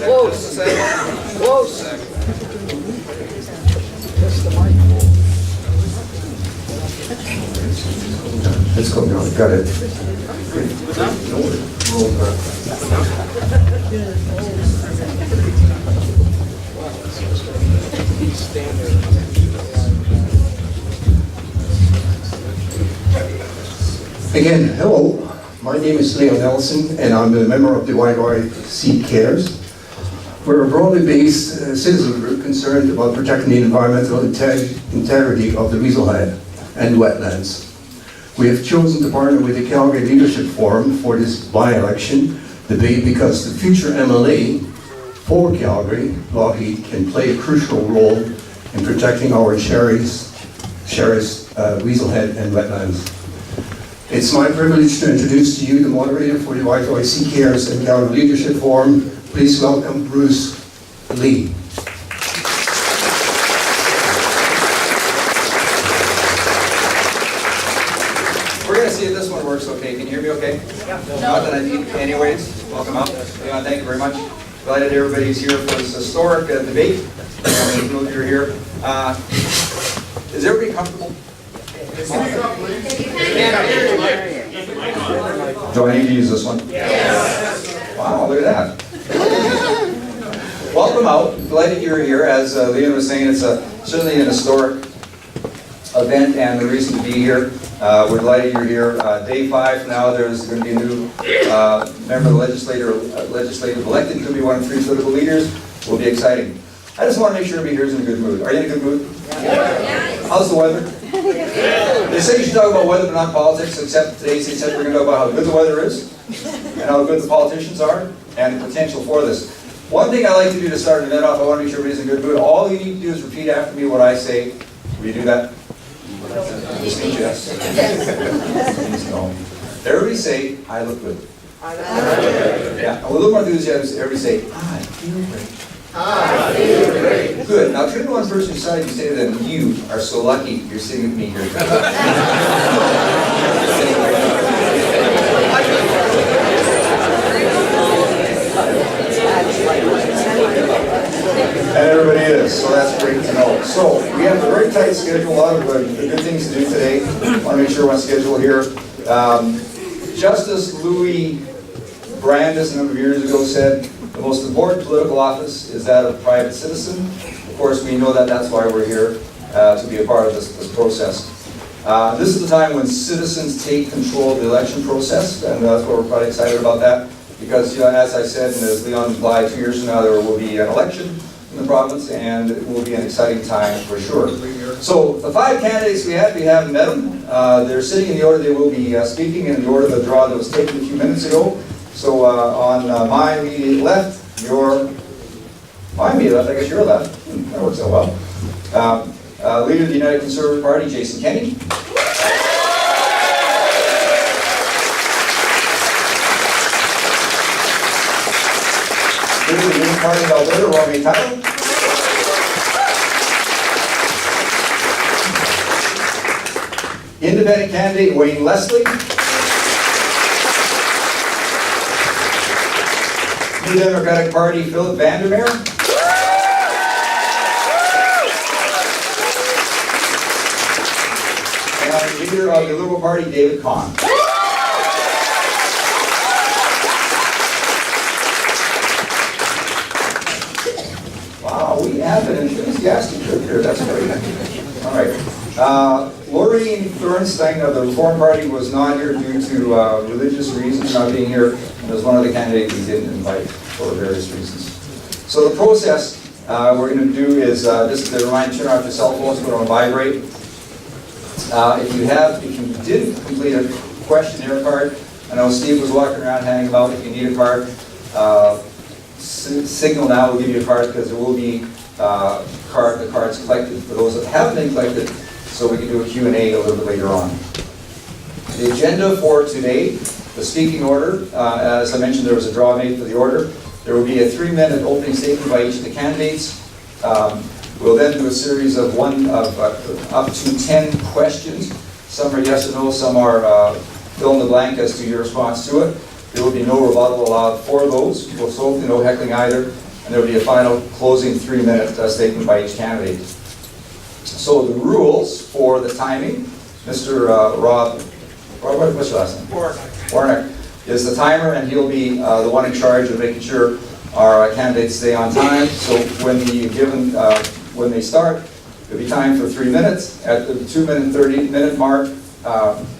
Close. Close. Let's go now. Got it. Again, hello. My name is Leo Nelson, and I'm a member of the YYC Cares. We're a broadly based citizen group concerned about protecting the environmental integrity of the Weaselhead and wetlands. We have chosen to partner with the Calgary Leadership Forum for this by-election debate because the future MLA for Calgary, Lougheed, can play a crucial role in protecting our cherished Weaselhead and wetlands. It's my privilege to introduce to you the moderator for the YYC Cares and Calgary Leadership Forum. Please welcome Bruce Lee. We're going to see if this one works okay. Can you hear me okay? Yeah. Not that I need anyways. Welcome out. Leon, thank you very much. Delighted everybody's here for this historic debate. If you're here. Is everybody comfortable? Do I need to use this one? Yes. Wow, look at that. Welcome out. Delighted you're here. As Leon was saying, it's certainly an historic event and the reason to be here. We're delighted you're here. Day 5 now, there's going to be a new member of the legislative elected. Could be one of 3 political leaders. Will be exciting. I just want to make sure everybody here is in a good mood. Are you in a good mood? Yeah. How's the weather? They say you should talk about weather but not politics, except today they said we're going to talk about how good the weather is and how good the politicians are and the potential for this. One thing I like to do to start an event off, I want to make sure everybody's in a good mood. All you need to do is repeat after me what I say. Will you do that? Yes. No. Everybody say, I look good. Yeah, a little more enthusiasm. Everybody say, I feel great. I feel great. Good. Now turn to one person beside you and say to them, you are so lucky you're sitting with me here. And everybody is, so that's great to know. So we have a very tight schedule, a lot of good things to do today. I want to make sure we're on schedule here. Justice Louis Brandeis a number of years ago said, the most important political office is that of private citizen. Of course, we know that that's why we're here, to be a part of this process. This is the time when citizens take control of the election process, and that's why we're quite excited about that. Because, as I said, and as Leon implied, 2 years from now there will be an election in the province, and it will be an exciting time for sure. So the 5 candidates we haven't met them. They're sitting in the order they will be speaking, in the order of the draw that was taken a few minutes ago. So on my immediate left, my immediate left, I guess your left. That works out well. Leader of the United Conservative Party, Jason Kenney. Leader of the Green Party of Alberta, Romy Tyler. Independent candidate, Wayne Leslie. New Democratic Party, Philip Vandermeer. And leader of the Liberal Party, David Kahn. Wow, we have an enthusiastic group here. That's great. All right. Lorraine Thornstein of the Reform Party was not here due to religious reasons, not being here. There's one other candidate we didn't invite for various reasons. So the process we're going to do is, just to remind you, turn off your cell phones, put on vibrate. If you didn't complete a questionnaire card, I know Steve was walking around handing them out. If you need a card, signal now, we'll give you a card because there will be the cards collected for those that haven't been collected, so we can do a Q&A a little bit later on. The agenda for today. The speaking order, as I mentioned, there was a draw made for the order. There will be a 3-minute opening statement by each of the candidates. We'll then do a series of up to 10 questions. Some are yes or no, some are fill in the blank as to your response to it. There will be no rebuttal allowed for those. We'll hopefully no heckling either. there'll be a final closing 3-minute statement by each candidate. So the rules for the timing, Mr. Rob, what's your last name? Warnock is the timer, and he'll be the one in charge of making sure our candidates stay on time. So when when they start, it'll be time for 3 minutes. At the 2-minute, 30-minute mark,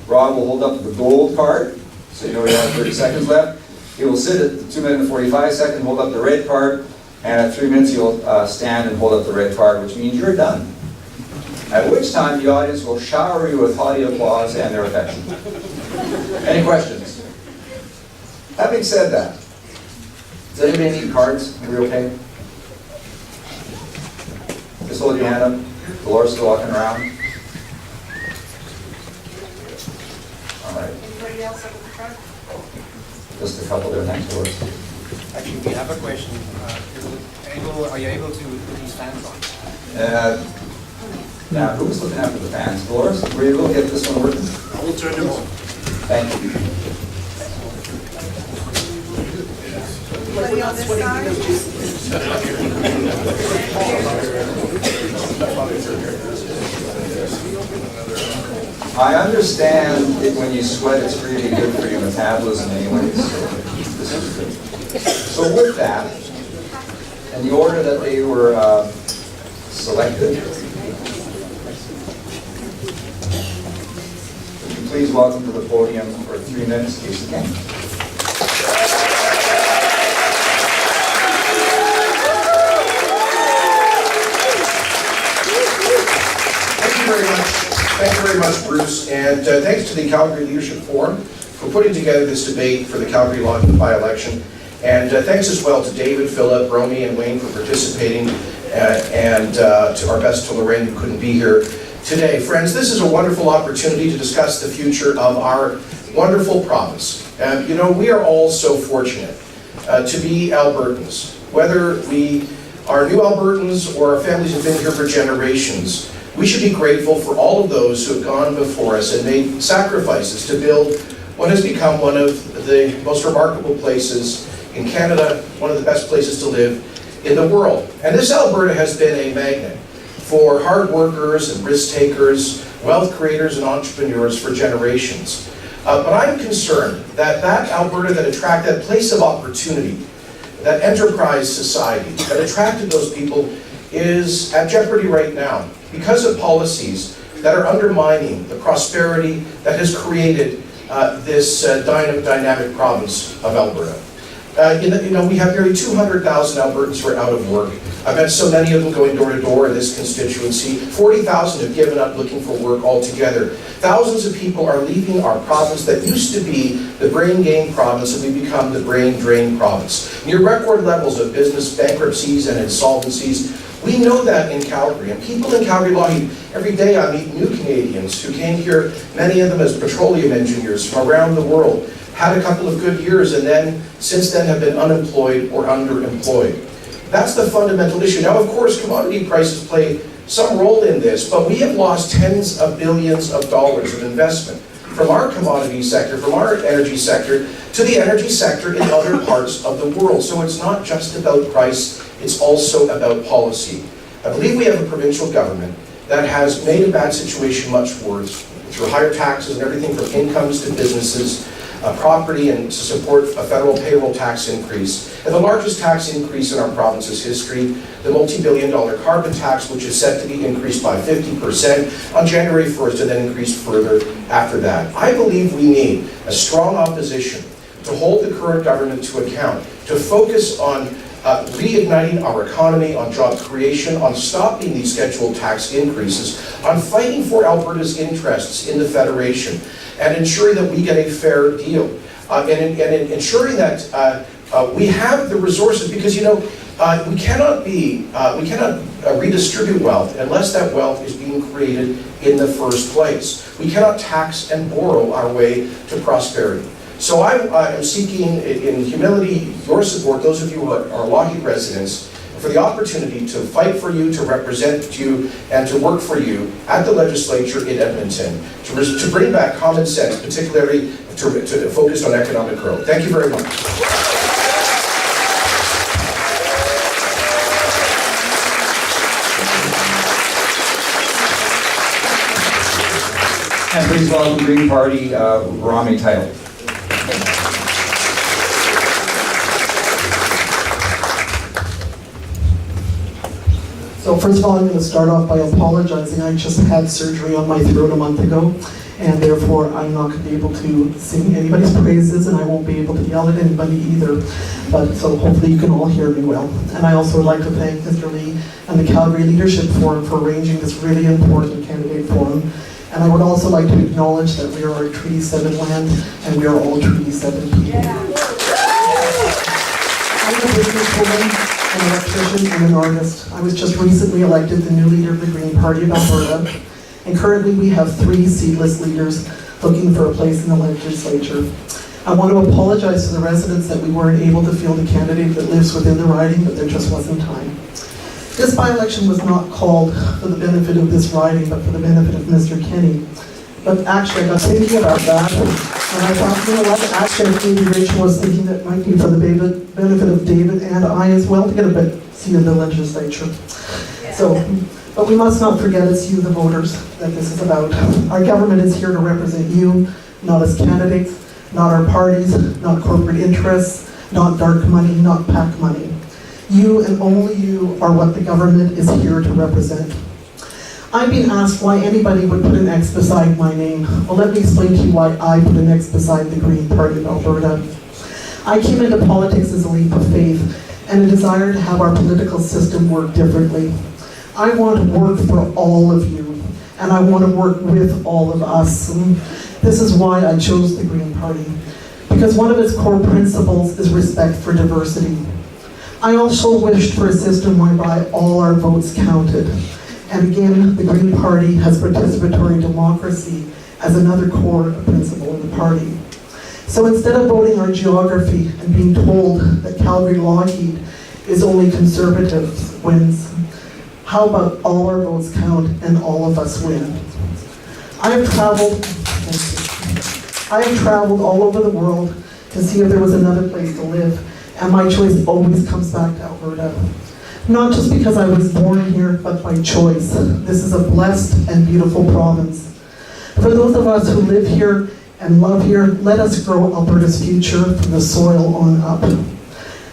Rob will hold up the gold card, so you know you have 30 seconds left. He will sit at the 2-minute and 45 seconds, hold up the red card, and at 3 minutes he'll stand and hold up the red card, which means you're done. At which time the audience will shower you with hearty applause and their affection. Any questions? Having said that, does anybody need cards? Are we okay? Just hold your hand up. Dolores still walking around. All right. Anybody else up at the front? Just a couple there. Thanks, Dolores. Actually, we have a question. Are you able to put these fans on? Now, who's looking after the fans? Dolores, were you able to get this one working? I will turn them on. Thank you. Anybody on this side? I understand that when you sweat, it's really good for your metabolism anyways. So this is good. So with that, in the order that they were selected, would you please welcome to the podium for 3 minutes, Casey King. Thank you very much, Bruce, and thanks to the Calgary Leadership Forum for putting together this debate for the Calgary Lougheed by-election. And thanks as well to David, Philip, Romy, and Wayne for participating, and to our best to Lorraine, who couldn't be here today. Friends, this is a wonderful opportunity to discuss the future of our wonderful province. You know, we are all so fortunate to be Albertans. Whether we are new Albertans or our families have been here for generations, we should be grateful for all of those who have gone before us and made sacrifices to build what has become one of the most remarkable places in Canada, one of the best places to live in the world. And this Alberta has been a magnet for hard workers and risk takers, wealth creators and entrepreneurs for generations. But I'm concerned that Alberta that attracted, that place of opportunity, that enterprise society that attracted those people is at jeopardy right now because of policies that are undermining the prosperity that has created this dynamic province of Alberta. We have nearly 200,000 Albertans who are out of work. I've met so many of them going door to door in this constituency. 40,000 have given up looking for work altogether. Thousands of people are leaving our province that used to be the brain gain province, and we've become the brain drain province. Near record levels of business bankruptcies and insolvencies. We know that in Calgary, and people in Calgary, Lougheed, every day I meet new Canadians who came here, many of them as petroleum engineers from around the world, had a couple of good years, and then, since then, have been unemployed or underemployed. That's the fundamental issue. Now, of course, commodity prices play some role in this, but we have lost tens of billions of dollars of investment from our commodity sector, from our energy sector, to the energy sector in other parts of the world. So it's not just about price, it's also about policy. I believe we have a provincial government that has made a bad situation much worse through higher taxes and everything from incomes to businesses, property, and to support a federal payroll tax increase. And the largest tax increase in our province's history, the multi-billion-dollar carbon tax, which is set to be increased by 50% on January 1st and then increased further after that. I believe we need a strong opposition to hold the current government to account, to focus on reigniting our economy, on job creation, on stopping these scheduled tax increases, on fighting for Alberta's interests in the Federation, and ensuring that we get a fair deal, and ensuring that we have the resources, because we cannot redistribute wealth unless that wealth is being created in the first place. We cannot tax and borrow our way to prosperity. So I am seeking, in humility, your support, those of you who are Lougheed residents, for the opportunity to fight for you, to represent you, and to work for you at the legislature in Edmonton, to bring back common sense, particularly to focus on economic growth. Thank you very much. And please welcome Green Party, Rami Title. So first of all, I'm going to start off by apologizing. I just had surgery on my throat a month ago, and therefore I'm not going to be able to sing anybody's praises, and I won't be able to yell at anybody either. But so hopefully you can all hear me well. And I also would like to thank Mr. Lee and the Calgary Leadership Forum for arranging this really important candidate forum. And I would also like to acknowledge that we are a Treaty 7 land, and we are all Treaty 7 people. I'm a businesswoman, an electrician, and an artist. I was just recently elected the new leader of the Green Party of Alberta, and currently we have 3 seatless leaders looking for a place in the legislature. I want to apologize to the residents that we weren't able to field a candidate that lives within the riding, but there just wasn't time. This by-election was not called for the benefit of this riding, but for the benefit of Mr. Kenny. But actually, I got thinking about that, and I thought, you know what, actually, maybe Rachel was thinking that might be for the benefit of David and I as well, to get a seat in the legislature. So, but we must not forget it's you, the voters, that this is about. Our government is here to represent you, not as candidates, not our parties, not corporate interests, not dark money, not PAC money. You and only you are what the government is here to represent. I've been asked why anybody would put an X beside my name. Well, let me explain to you why I put an X beside the Green Party of Alberta. I came into politics as a leap of faith and a desire to have our political system work differently. I want to work for all of you, and I want to work with all of us. And this is why I chose the Green Party, because one of its core principles is respect for diversity. I also wished for a system whereby all our votes counted. And again, the Green Party has participatory democracy as another core principle in the party. So instead of voting our geography and being told that Calgary Lougheed is only conservative wins, how about all our votes count and all of us win? I have traveled all over the world to see if there was another place to live, and my choice always comes back to Alberta. Not just because I was born here, but by choice. This is a blessed and beautiful province. For those of us who live here and love here, let us grow Alberta's future from the soil on up.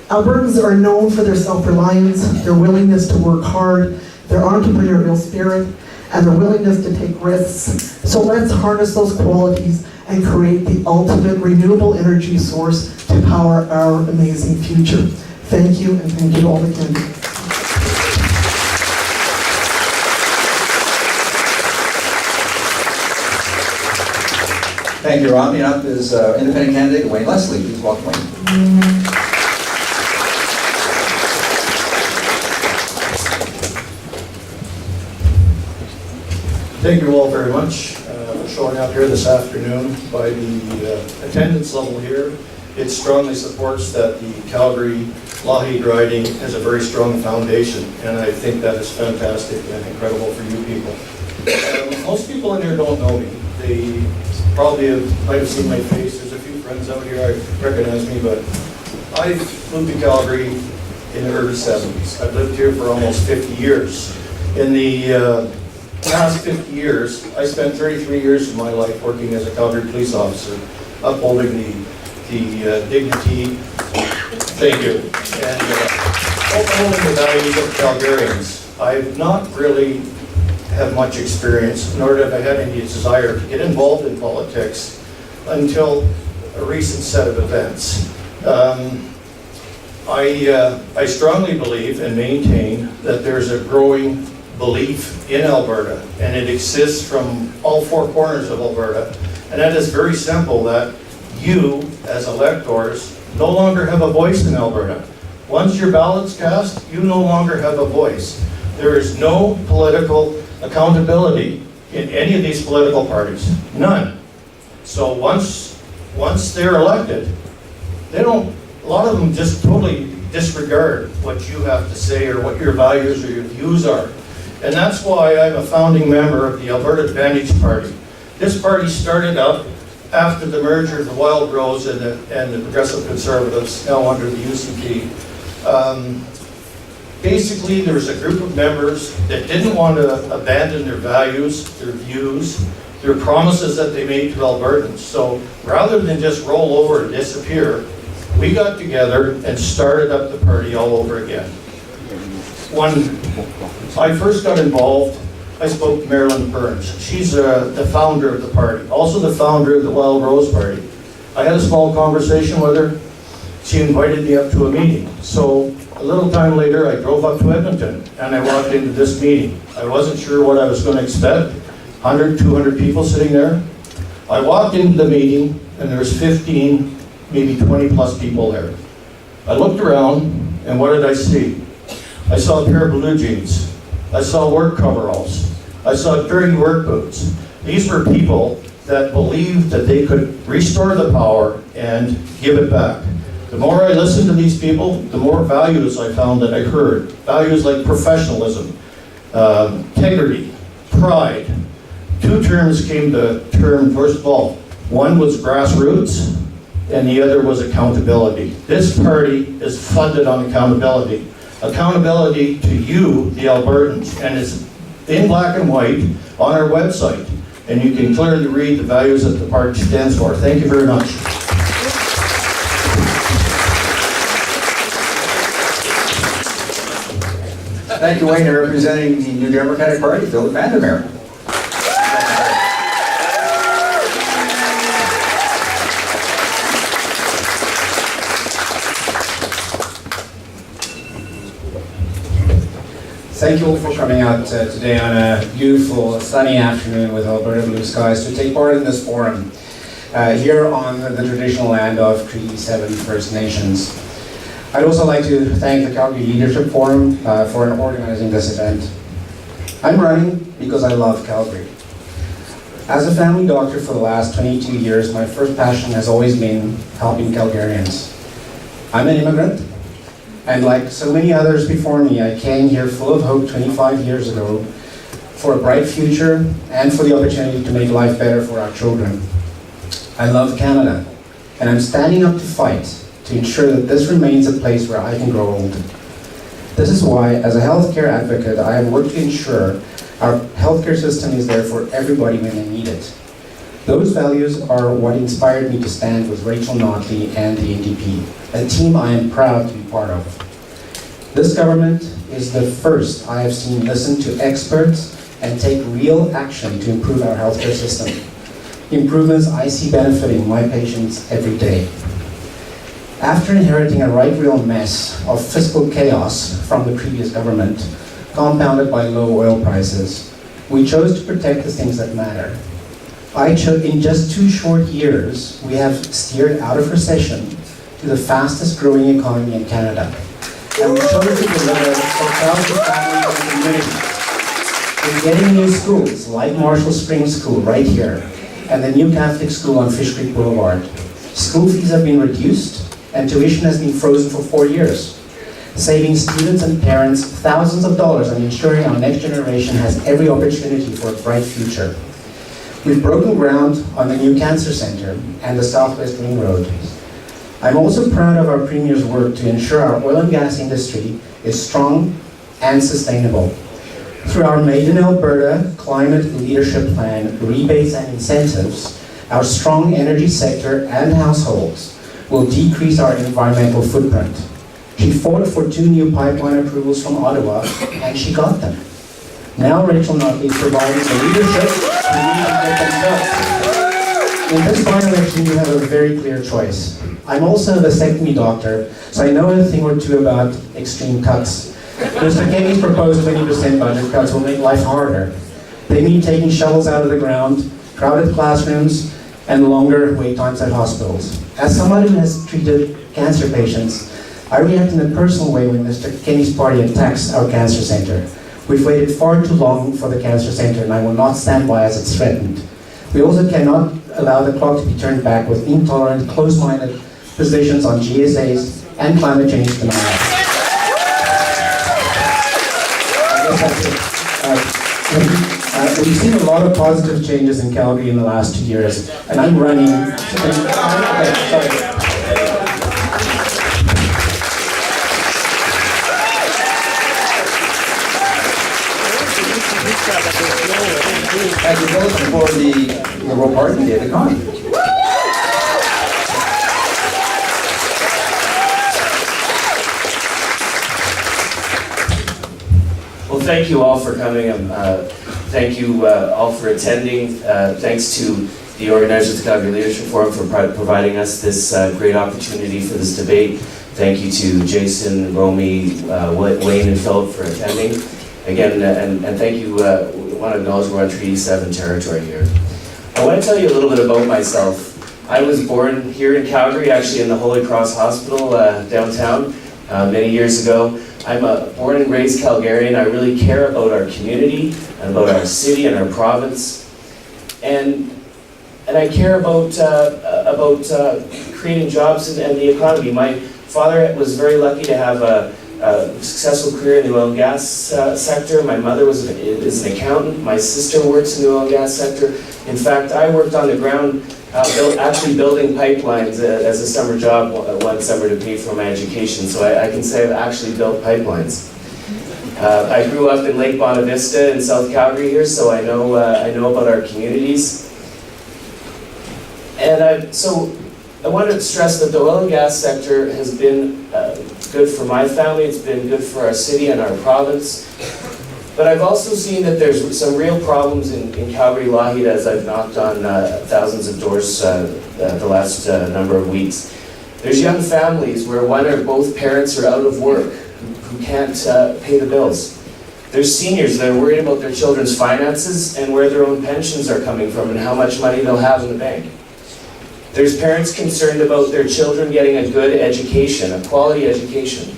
Albertans are known for their self-reliance, their willingness to work hard, their entrepreneurial spirit, and their willingness to take risks. So let's harness those qualities and create the ultimate renewable energy source to power our amazing future. Thank you, and thank you to all the candidates. Thank you, Rami. Up is independent candidate Wayne Leslie. Please welcome Wayne. Thank you all very much for showing up here this afternoon. By the attendance level here, it strongly supports that the Calgary Lougheed riding has a very strong foundation, and I think that is fantastic and incredible for you people. Most people in here don't know me. They probably might have seen my face. There's a few friends out here I recognize me, but I moved to Calgary in the early 70s. I've lived here for almost 50 years. In the last 50 years, I spent 33 years of my life working as a Calgary police officer, upholding the dignity, thank you, and upholding the values of Calgarians. I've not really have much experience, nor have I had any desire to get involved in politics until a recent set of events. I strongly believe and maintain that there's a growing belief in Alberta, and it exists from all 4 corners of Alberta, and that is very simple, that you, as electors, no longer have a voice in Alberta. Once your ballot's cast, you no longer have a voice. There is no political accountability in any of these political parties, none. So once they're elected, a lot of them just totally disregard what you have to say or what your values or your views are. And that's why I'm a founding member of the Alberta Advantage Party. This party started up after the merger of the Wild Rose and the Progressive Conservatives, now under the UCP. Basically, there was a group of members that didn't want to abandon their values, their views, They're promises that they made to Albertans. So rather than just roll over and disappear, we got together and started up the party all over again. When I first got involved, I spoke to Marilyn Burns. She's the founder of the party, also the founder of the Wild Rose Party. I had a small conversation with her. She invited me up to a meeting. So a little time later, I drove up to Edmonton and I walked into this meeting. I wasn't sure what I was going to expect. 100, 200 people sitting there. I walked into the meeting and there was 15, maybe 20 plus people there. I looked around and what did I see? I saw a pair of blue jeans. I saw work coveralls. I saw dirty work boots. These were people that believed that they could restore the power and give it back. The more I listened to these people, the more values I found that I heard. Values like professionalism, integrity, pride. Two terms came to term, first of all. One was grassroots, and the other was accountability. This party is funded on accountability. Accountability to you, the Albertans, and it's in black and white on our website. And you can clearly read the values that the party stands for. Thank you very much. Thank you, Wayne. Representing the New Democratic Party, Philip Vandermeer. Thank you all for coming out today on a beautiful sunny afternoon with Alberta blue skies to take part in this forum here on the traditional land of Treaty 7 First Nations. I'd also like to thank the Calgary Leadership Forum for organizing this event. I'm running because I love Calgary. As a family doctor for the last 22 years, my first passion has always been helping Calgarians. I'm an immigrant, and like so many others before me, I came here full of hope 25 years ago for a bright future and for the opportunity to make life better for our children. I love Canada, and I'm standing up to fight to ensure that this remains a place where I can grow old. This is why, as a healthcare advocate, I have worked to ensure our healthcare system is there for everybody when they need it. Those values are what inspired me to stand with Rachel Notley and the NDP, a team I am proud to be part of. This government is the first I have seen listen to experts and take real action to improve our healthcare system. Improvements I see benefiting my patients every day. After inheriting a right real mess of fiscal chaos from the previous government, compounded by low oil prices, we chose to protect the things that matter. In just 2 short years, we have steered out of recession to the fastest growing economy in Canada. And we chose to deliver for thousands of families and communities. We're getting new schools, like Marshall Springs School right here, and the new Catholic school on Fish Creek Boulevard. School fees have been reduced, and tuition has been frozen for 4 years, saving students and parents thousands of dollars and ensuring our next generation has every opportunity for a bright future. We've broken ground on the new Cancer Centre and the Southwest Ring Road. I'm also proud of our Premier's work to ensure our oil and gas industry is strong and sustainable. Through our Made in Alberta Climate Leadership Plan, rebates and incentives, our strong energy sector and households will decrease our environmental footprint. She fought for 2 new pipeline approvals from Ottawa, and she got them. Now Rachel Notley is providing the leadership we need to get them built. In this by-election, you have a very clear choice. I'm also a vasectomy doctor, so I know a thing or two about extreme cuts. Mr. Kenny's proposed 20% budget cuts will make life harder. They mean taking shovels out of the ground, crowded classrooms, and longer wait times at hospitals. As someone who has treated cancer patients, I react in a personal way when Mr. Kenny's party attacks our cancer centre. We've waited far too long for the cancer centre, and I will not stand by as it's threatened. We also cannot allow the clock to be turned back with intolerant, close-minded positions on GSAs and climate change denial. I guess that's it. We've seen a lot of positive changes in Calgary in the last 2 years, and I'm running. Okay, sorry. Thank you, Philip, for the Liberal Party, David Conn. Well, thank you all for coming. Thank you all for attending. Thanks to the organizers of the Calgary Leadership Forum for providing us this great opportunity for this debate. Thank you to Jason, Romy, Wayne, and Philip for attending. Again, and thank you, we want to acknowledge we're on Treaty 7 territory here. I want to tell you a little bit about myself. I was born here in Calgary, actually in the Holy Cross Hospital downtown many years ago. I'm a born and raised Calgarian. I really care about our community and about our city and our province. And I care about creating jobs and the economy. My father was very lucky to have a successful career in the oil and gas sector. My mother is an accountant. My sister works in the oil and gas sector. In fact, I worked on the ground actually building pipelines as a summer job one summer to pay for my education. So I can say I've actually built pipelines. I grew up in Lake Bonavista in South Calgary here, so I know about our communities. And so I wanted to stress that the oil and gas sector has been good for my family, it's been good for our city and our province. But I've also seen that there's some real problems in Calgary, Lougheed, as I've knocked on thousands of doors the last number of weeks. There's young families where one or both parents are out of work, who can't pay the bills. There's seniors that are worried about their children's finances and where their own pensions are coming from and how much money they'll have in the bank. There's parents concerned about their children getting a good education, a quality education.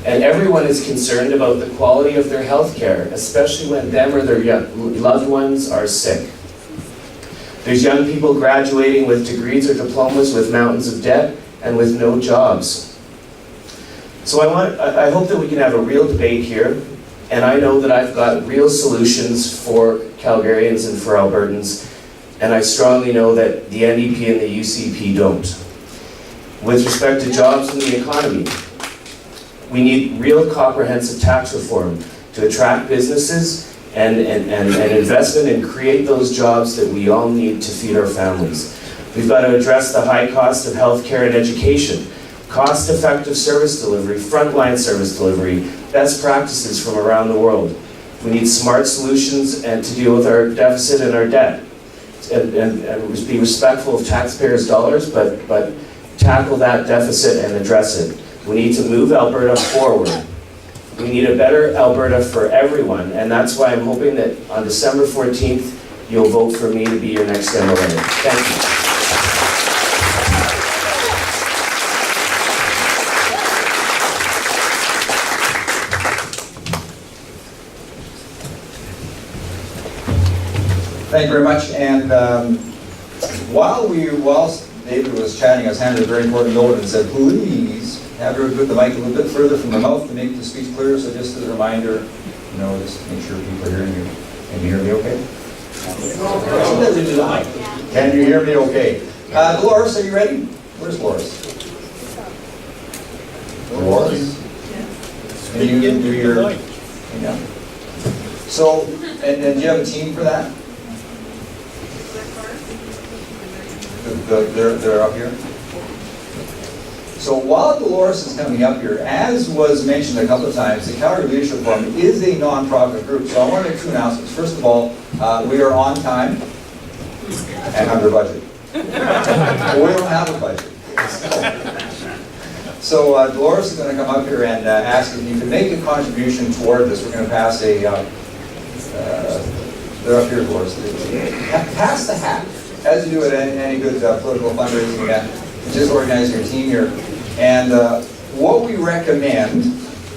And everyone is concerned about the quality of their health care, especially when them or their loved ones are sick. There's young people graduating with degrees or diplomas with mountains of debt and with no jobs. So I hope that we can have a real debate here, and I know that I've got real solutions for Calgarians and for Albertans, and I strongly know that the NDP and the UCP don't. With respect to jobs and the economy, we need real comprehensive tax reform to attract businesses and investment and create those jobs that we all need to feed our families. We've got to address the high cost of healthcare and education, cost-effective service delivery, frontline service delivery, best practices from around the world. We need smart solutions and to deal with our deficit and our debt. And be respectful of taxpayers' dollars, but tackle that deficit and address it. We need to move Alberta forward. We need a better Alberta for everyone, and that's why I'm hoping that on December 14th, you'll vote for me to be your next MLA. Thank you. Thank you very much. And while David was chatting, I was handed a very important note and said, please have her put the mic a little bit further from the mouth to make the speech clear. So just as a reminder, just to make sure people are hearing you. Can you hear me okay? Can you hear me okay? Dolores, are you ready? Where's Dolores? Dolores? Can you do your... Yeah. So, and do you have a team for that? They're up here. So while Dolores is coming up here, as was mentioned a couple of times, the Calgary Leadership Forum is a non-profit group. So I want to make two announcements. First of all, we are on time and under budget. We don't have a budget. So Dolores is going to come up here and ask if you can make a contribution toward this. We're going to pass a, they're up here, Dolores. Pass the hat. As you do at any good political fundraising event, just organize your team here. And what we recommend,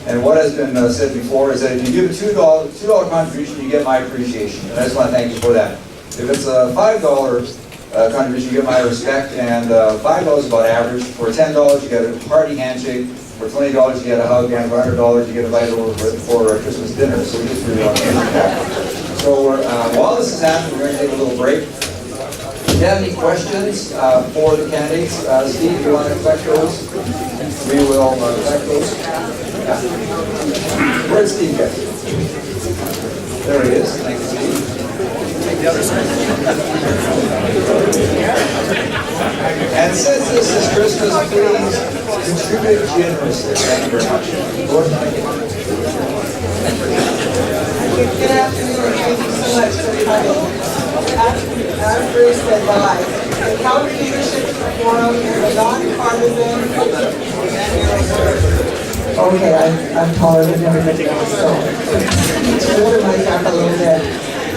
and what has been said before, is that if you give a $2 contribution, you get my appreciation. And I just want to thank you for that. If it's a $5 contribution, you get my respect, and $5 is about average. For $10, you get a hearty handshake. For $20, you get a hug, and for $100, you get invited over for Christmas dinner. So we just really want to thank you. So while this is happening, we're going to take a little break. If you have any questions for the candidates, Steve, do you want to collect those? We will collect those. Yeah. Where'd Steve get? There he is. Thank you, Steve. And since this is Christmas, please contribute generously. Thank you very much. Lord, thank you. Good afternoon, thank you so much for coming. As Bruce said, the Calgary Leadership Forum is a nonpartisan. Okay, I'm taller than everybody else, so to order my back a little bit.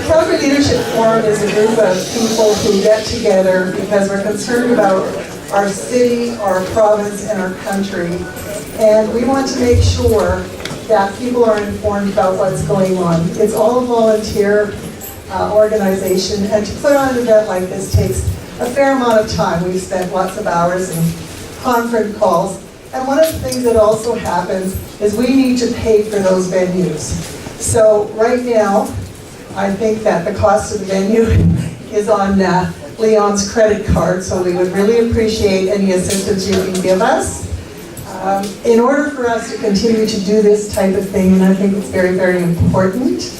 Calgary Leadership Forum is a group of people who get together because we're concerned about our city, our province, and our country. And we want to make sure that people are informed about what's going on. It's all a volunteer organization, and to put on an event like this takes a fair amount of time. We've spent lots of hours in conference calls, and one of the things that also happens is we need to pay for those venues. So right now, I think that the cost of the venue is on Leon's credit card, so we would really appreciate any assistance you can give us. In order for us to continue to do this type of thing, and I think it's very, very important,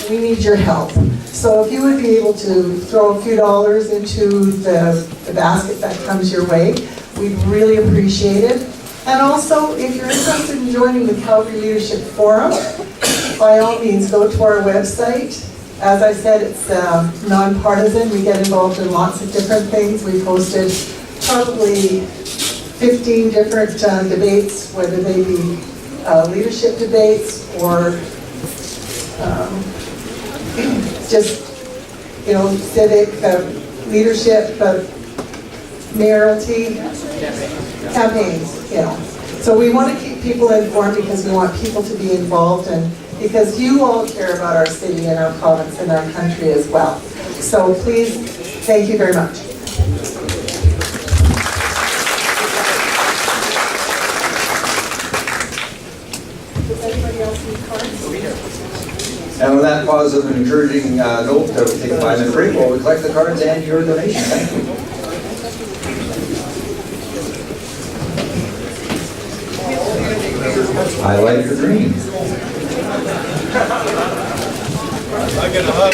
we need your help. So if you would be able to throw a few dollars into the basket that comes your way, we'd really appreciate it. And also, if you're interested in joining the Calgary Leadership Forum, by all means, go to our website. As I said, it's nonpartisan. We get involved in lots of different things. We've hosted probably 15 different debates, whether they be leadership debates or just, civic leadership, mayoralty campaigns, So we want to keep people informed because we want people to be involved and because you all care about our city and our province and our country as well. So please, thank you very much. Does anybody else need cards? And on that positive and encouraging note, we'll take a 5-minute break while we collect the cards and your donation. Thank you. I like the green. I get a hug.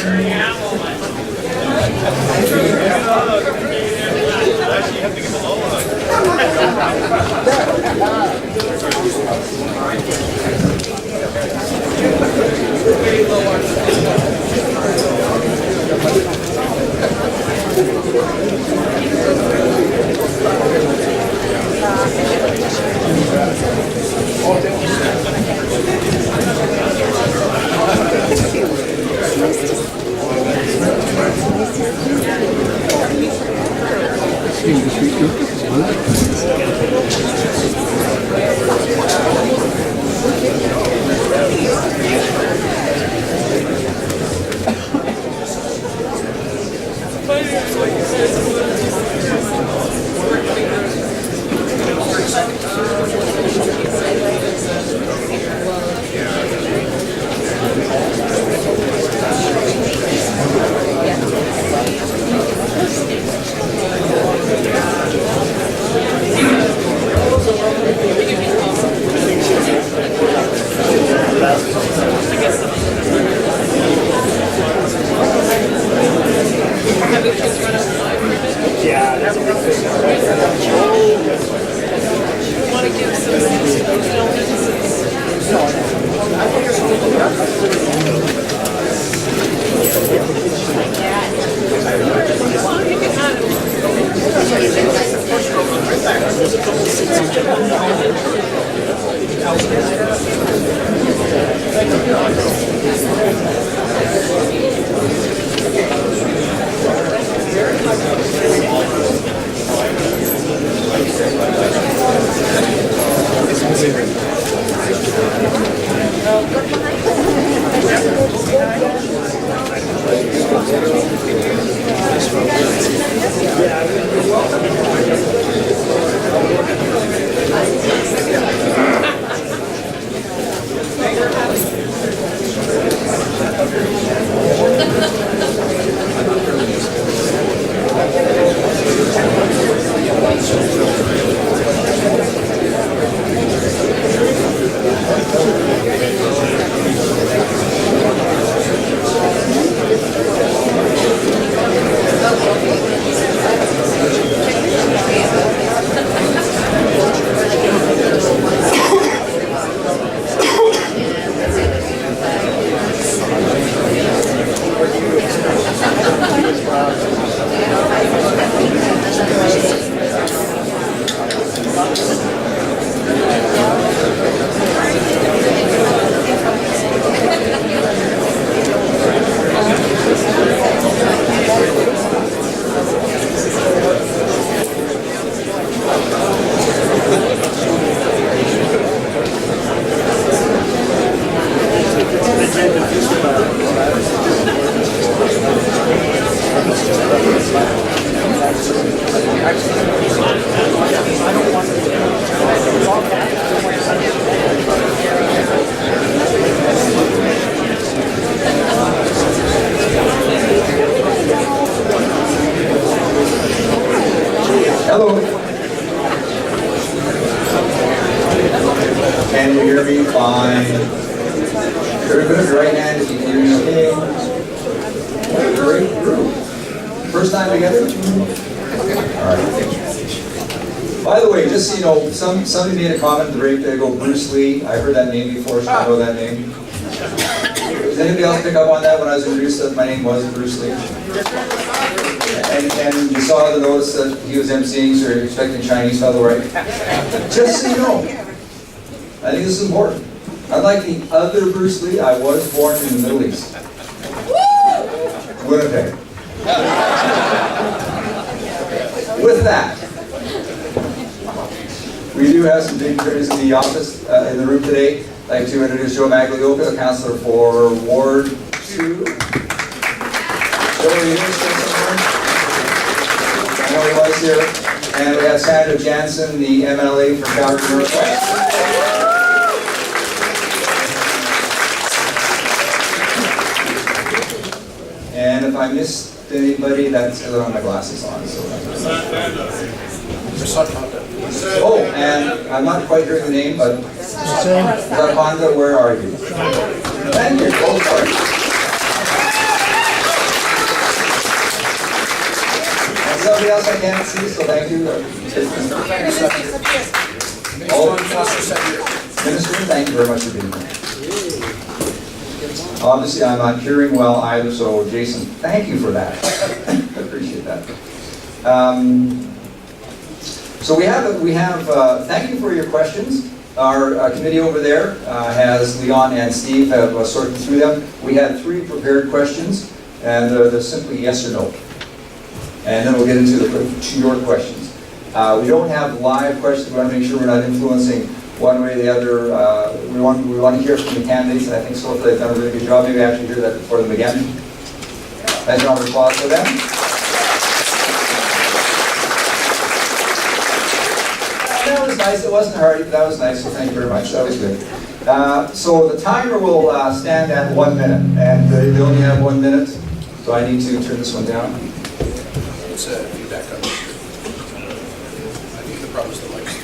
Actually, you have to give a low Fine. Very good. Your right hand if you can hear me okay. Great group. First time together? All right. By the way, just so you know, somebody made a comment at the break, they go, Bruce Lee. I heard that name before, so I know that name. Does anybody else pick up on that when I was introduced that my name was Bruce Lee? And you saw the notice that he was emceeing, so you're expecting Chinese fellow, right? Just so you know, I think this is important. Unlike the other Bruce Lee, I was born in the Middle East. Winnipeg. With that, we do have some dignitaries in the office, in the room today. I'd like to introduce Joe Maglioka, councillor for Ward 2. Joe, are you here somewhere? I know he was here. And we have Sandra Jansen, the MLA for Calgary Northwest. And if I missed anybody, that's because I don't have my glasses on. So. Oh, and I'm not quite hearing the name, but Raponda, where are you? Thank you. Oh, sorry. And somebody else I can't see, so thank you. Oh, Minister, thank you very much for being here. Obviously, I'm not hearing well either, so Jason, thank you for that. I appreciate that. So we have thank you for your questions. Our committee over there has Leon and Steve have sorted through them. We had 3 prepared questions, and they're simply yes or no. And then we'll get into your questions. We don't have live questions. We want to make sure we're not influencing one way or the other. We want to hear from the candidates, and I think so far they've done a really good job. Maybe I actually hear that before them again. Nice round of applause for them. That was nice. It wasn't hard, but that was nice, so thank you very much. That was good. So the timer will stand at 1 minute, and they only have 1 minute, so I need to turn this one down. It's feedback on this. I think the problem is the mics.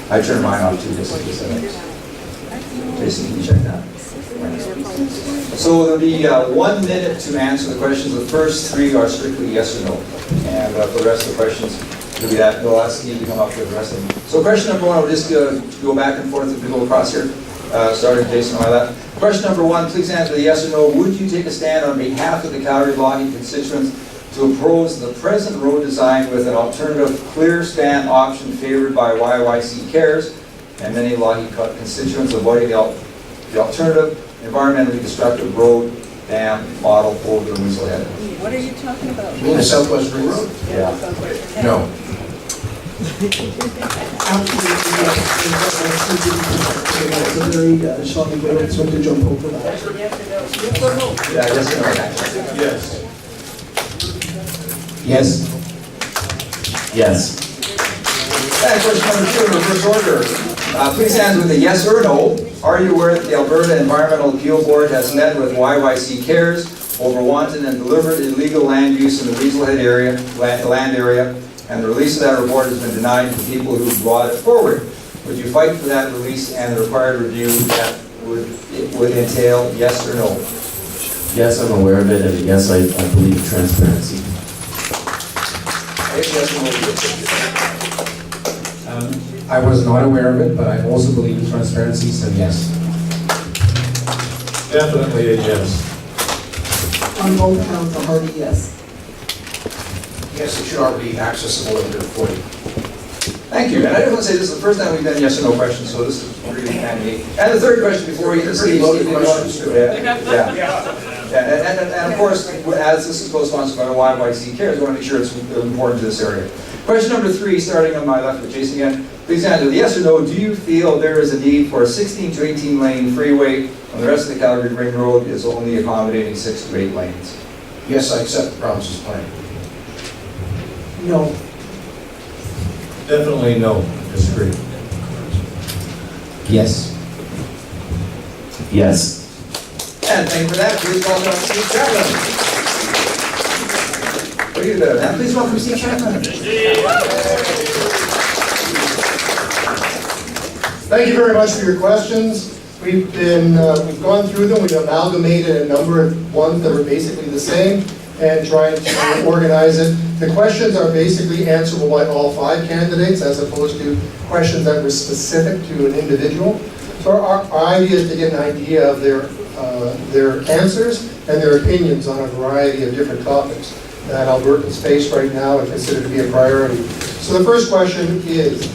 I turned mine off too, just like you said. Jason, can you check that? So there'll be 1 minute to answer the questions. The first 3 are strictly yes or no. And for the rest of the questions, it'll be that. We'll ask Steve to come up with the rest of them. So question number 1, we'll just go back and forth as we go across here. Starting with Jason and all that. Question number 1, please answer the yes or no. Would you take a stand on behalf of the Calgary Lougheed constituents to oppose the present road design with an alternative clear span option favored by YYC Cares and many Lougheed constituents avoiding the alternative environmentally destructive road dam model over the Weasel Head? What are you talking about? You mean the Southwest Ring Road? Yeah. No. Absolutely, yes. It's a very shocking way to jump over that. Yeah, yes or no? Yes. Yes. Yes. And question number 2 in reverse order. Please answer with a yes or no. Are you aware that the Alberta Environmental Appeal Board has met with YYC Cares over wanton and deliberate illegal land use in the Weasel Head area, land area, and the release of that report has been denied to the people who brought it forward? Would you fight for that release and the required review that would entail yes or no? Yes, I'm aware of it, and yes, I believe in transparency. Yes or no? I was not aware of it, but I also believe in transparency, so yes. Definitely a yes. On both counts, a hearty yes. Yes, it should already be accessible under 40. Thank you. And I just want to say this is the first time we've done yes or no questions, so this is really handy. And the third question before you Pretty loaded questions. And of course, as this is co-sponsored by YYC Cares, we want to make sure it's important to this area. Question number 3, starting on my left with Jason again. Please answer the yes or no. Do you feel there is a need for a 16 to 18 lane freeway when the rest of the Calgary Ring Road is only accommodating 6 to 8 lanes? Yes, I accept the province's plan. No. Definitely no. Disagree. Yes. Yes. And thank you for that. Please welcome Steve Chapman. What are you doing? And please welcome Steve Chapman. Thank you very much for your questions. We've gone through them, we've amalgamated a number of ones that are basically the same and trying to organize it. The questions are basically answerable by all 5 candidates as opposed to questions that were specific to an individual. So our idea is to get an idea of their answers and their opinions on a variety of different topics that Albertans face right now and consider to be a priority. So the first question is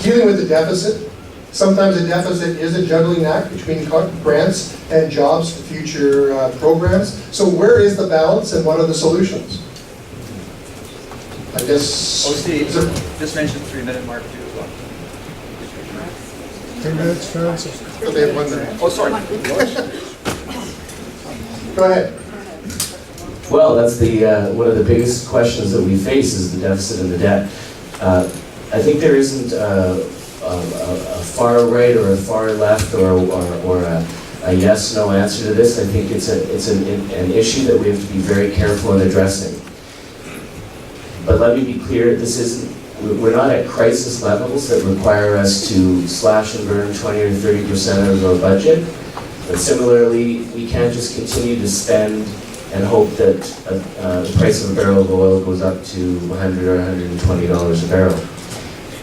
dealing with the deficit. Sometimes a deficit is a juggling act between grants and jobs for future programs. So where is the balance and what are the solutions? I guess... Steve, just mentioned 3-minute mark too as well. 2 minutes for answers. They have 1 minute. Oh, sorry. Go ahead. Well, that's the one of the biggest questions that we face is the deficit and the debt. I think there isn't a far right or a far left or a yes/no answer to this. I think it's an issue that we have to be very careful in addressing. But let me be clear: we're not at crisis levels that require us to slash and burn 20 or 30% of our budget. But similarly, we can't just continue to spend and hope that the price of a barrel of oil goes up to $100 or $120 a barrel.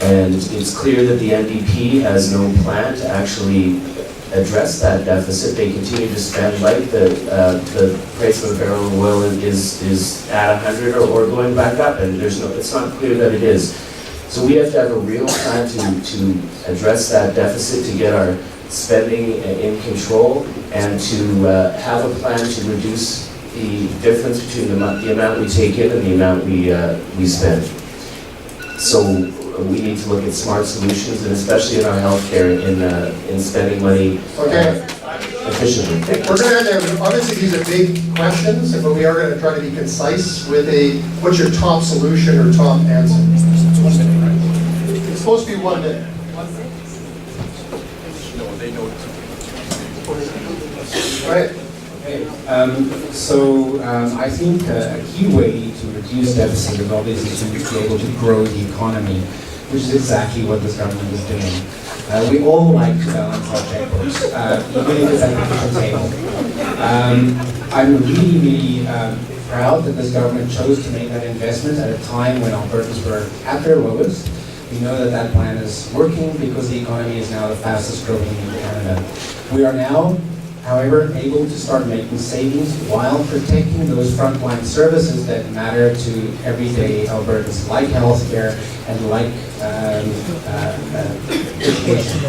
And it's clear that the NDP has no plan to actually address that deficit. They continue to spend like the price of a barrel of oil is at 100 or going back up, and it's not clear that it is. So we have to have a real plan to address that deficit, to get our spending in control, and to have a plan to reduce the difference between the amount we take in and the amount we spend. So we need to look at smart solutions, and especially in our healthcare, in spending money efficiently. We're going to obviously these are big questions, but we are going to try to be concise with what's your top solution or top answer? It's supposed to be 1 minute. No, they know it. Right. I think a key way to reduce deficit is obviously to be able to grow the economy, which is exactly what this government is doing. We all like to balance our checkbooks, even if it's at the kitchen table. I'm really proud that this government chose to make that investment at a time when Albertans were at their lowest. We know that that plan is working because the economy is now the fastest growing in Canada. We are now, however, able to start making savings while protecting those frontline services that matter to everyday Albertans, like healthcare and like education.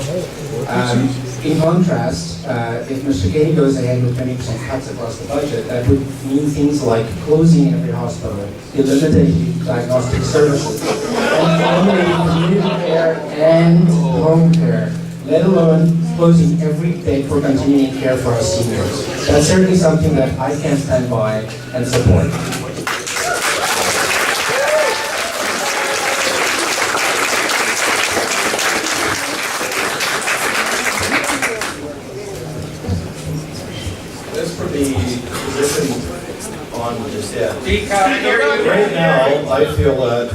In contrast, if Mr. Katie goes ahead with 20% cuts across the budget, that would mean things like closing every hospital, eliminating diagnostic services, and eliminating community care and home care, let alone closing every day for continuing care for our seniors. That's certainly something that I can stand by and support. As for the position on the debt, right now I feel that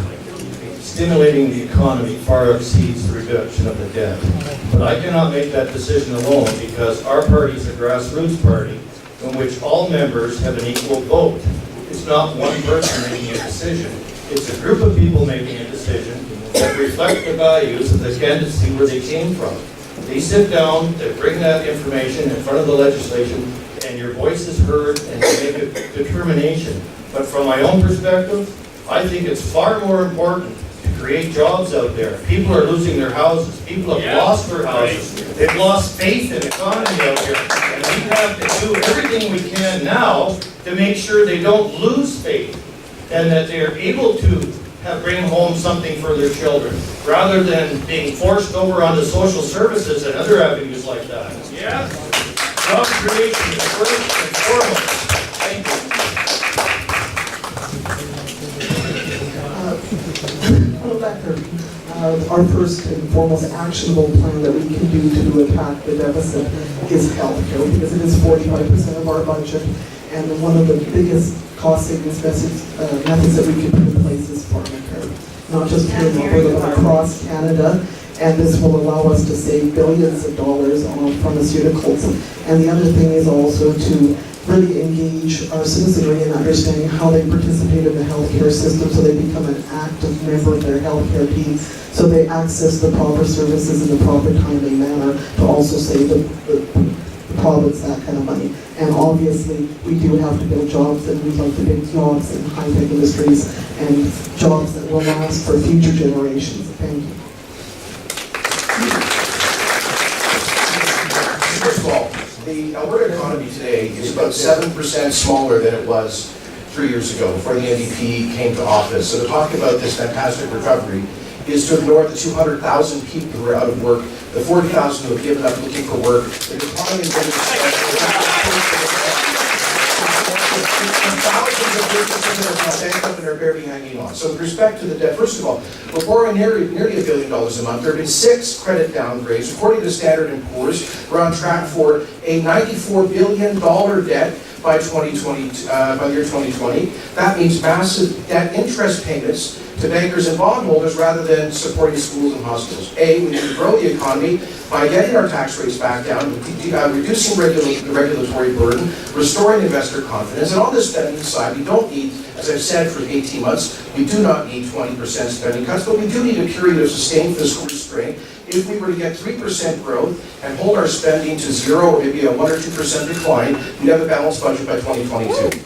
stimulating the economy far exceeds the reduction of the debt. But I cannot make that decision alone because our party is a grassroots party in which all members have an equal vote. It's not one person making a decision. It's a group of people making a decision that reflect the values of the candidacy where they came from. They sit down, they bring that information in front of the legislation, and your voice is heard and they make a determination. But from my own perspective, I think it's far more important to create jobs out there. People are losing their houses. People have lost their houses. They've lost faith in the economy out here. And we have to do everything we can now to make sure they don't lose faith and that they're able to bring home something for their children, rather than being forced over onto social services and other avenues like that. Yeah. Job creation is first and foremost. Thank you. Hello, Becker. Our first and foremost actionable plan that we can do to attack the deficit is healthcare, because it is 45% of our budget, and one of the biggest cost savings methods that we can put in place is pharmacare, not just here in Alberta, but across Canada. And this will allow us to save billions of dollars on pharmaceuticals. And the other thing is also to really engage our citizenry in understanding how they participate in the healthcare system so they become an active member of their healthcare team, so they access the proper services in the proper timely manner to also save the province that kind of money. And obviously, we do have to build jobs, and we'd like to build jobs in high-tech industries and jobs that will last for future generations. Thank you. First of all, the Alberta economy today is about 7% smaller than it was 3 years ago, before the NDP came to office. So to talk about this fantastic recovery is to ignore the 200,000 people who are out of work, the 40,000 who have given up looking for work, the decline in thousands of businesses that are now bankrupt and are barely hanging on. So with respect to the debt, first of all, we're borrowing nearly $1 billion a month. There have been 6 credit downgrades. According to Standard & Poor's, we're on track for a $94 billion debt by 2020, by the year 2020. That means massive debt interest payments to bankers and bondholders rather than supporting schools and hospitals. We need to grow the economy by getting our tax rates back down, reducing the regulatory burden, restoring investor confidence. And on the spending side, we don't need, as I've said for 18 months, we do not need 20% spending cuts, but we do need a period of sustained fiscal restraint. If we were to get 3% growth and hold our spending to 0 or maybe a 1 or 2% decline, we'd have a balanced budget by 2022.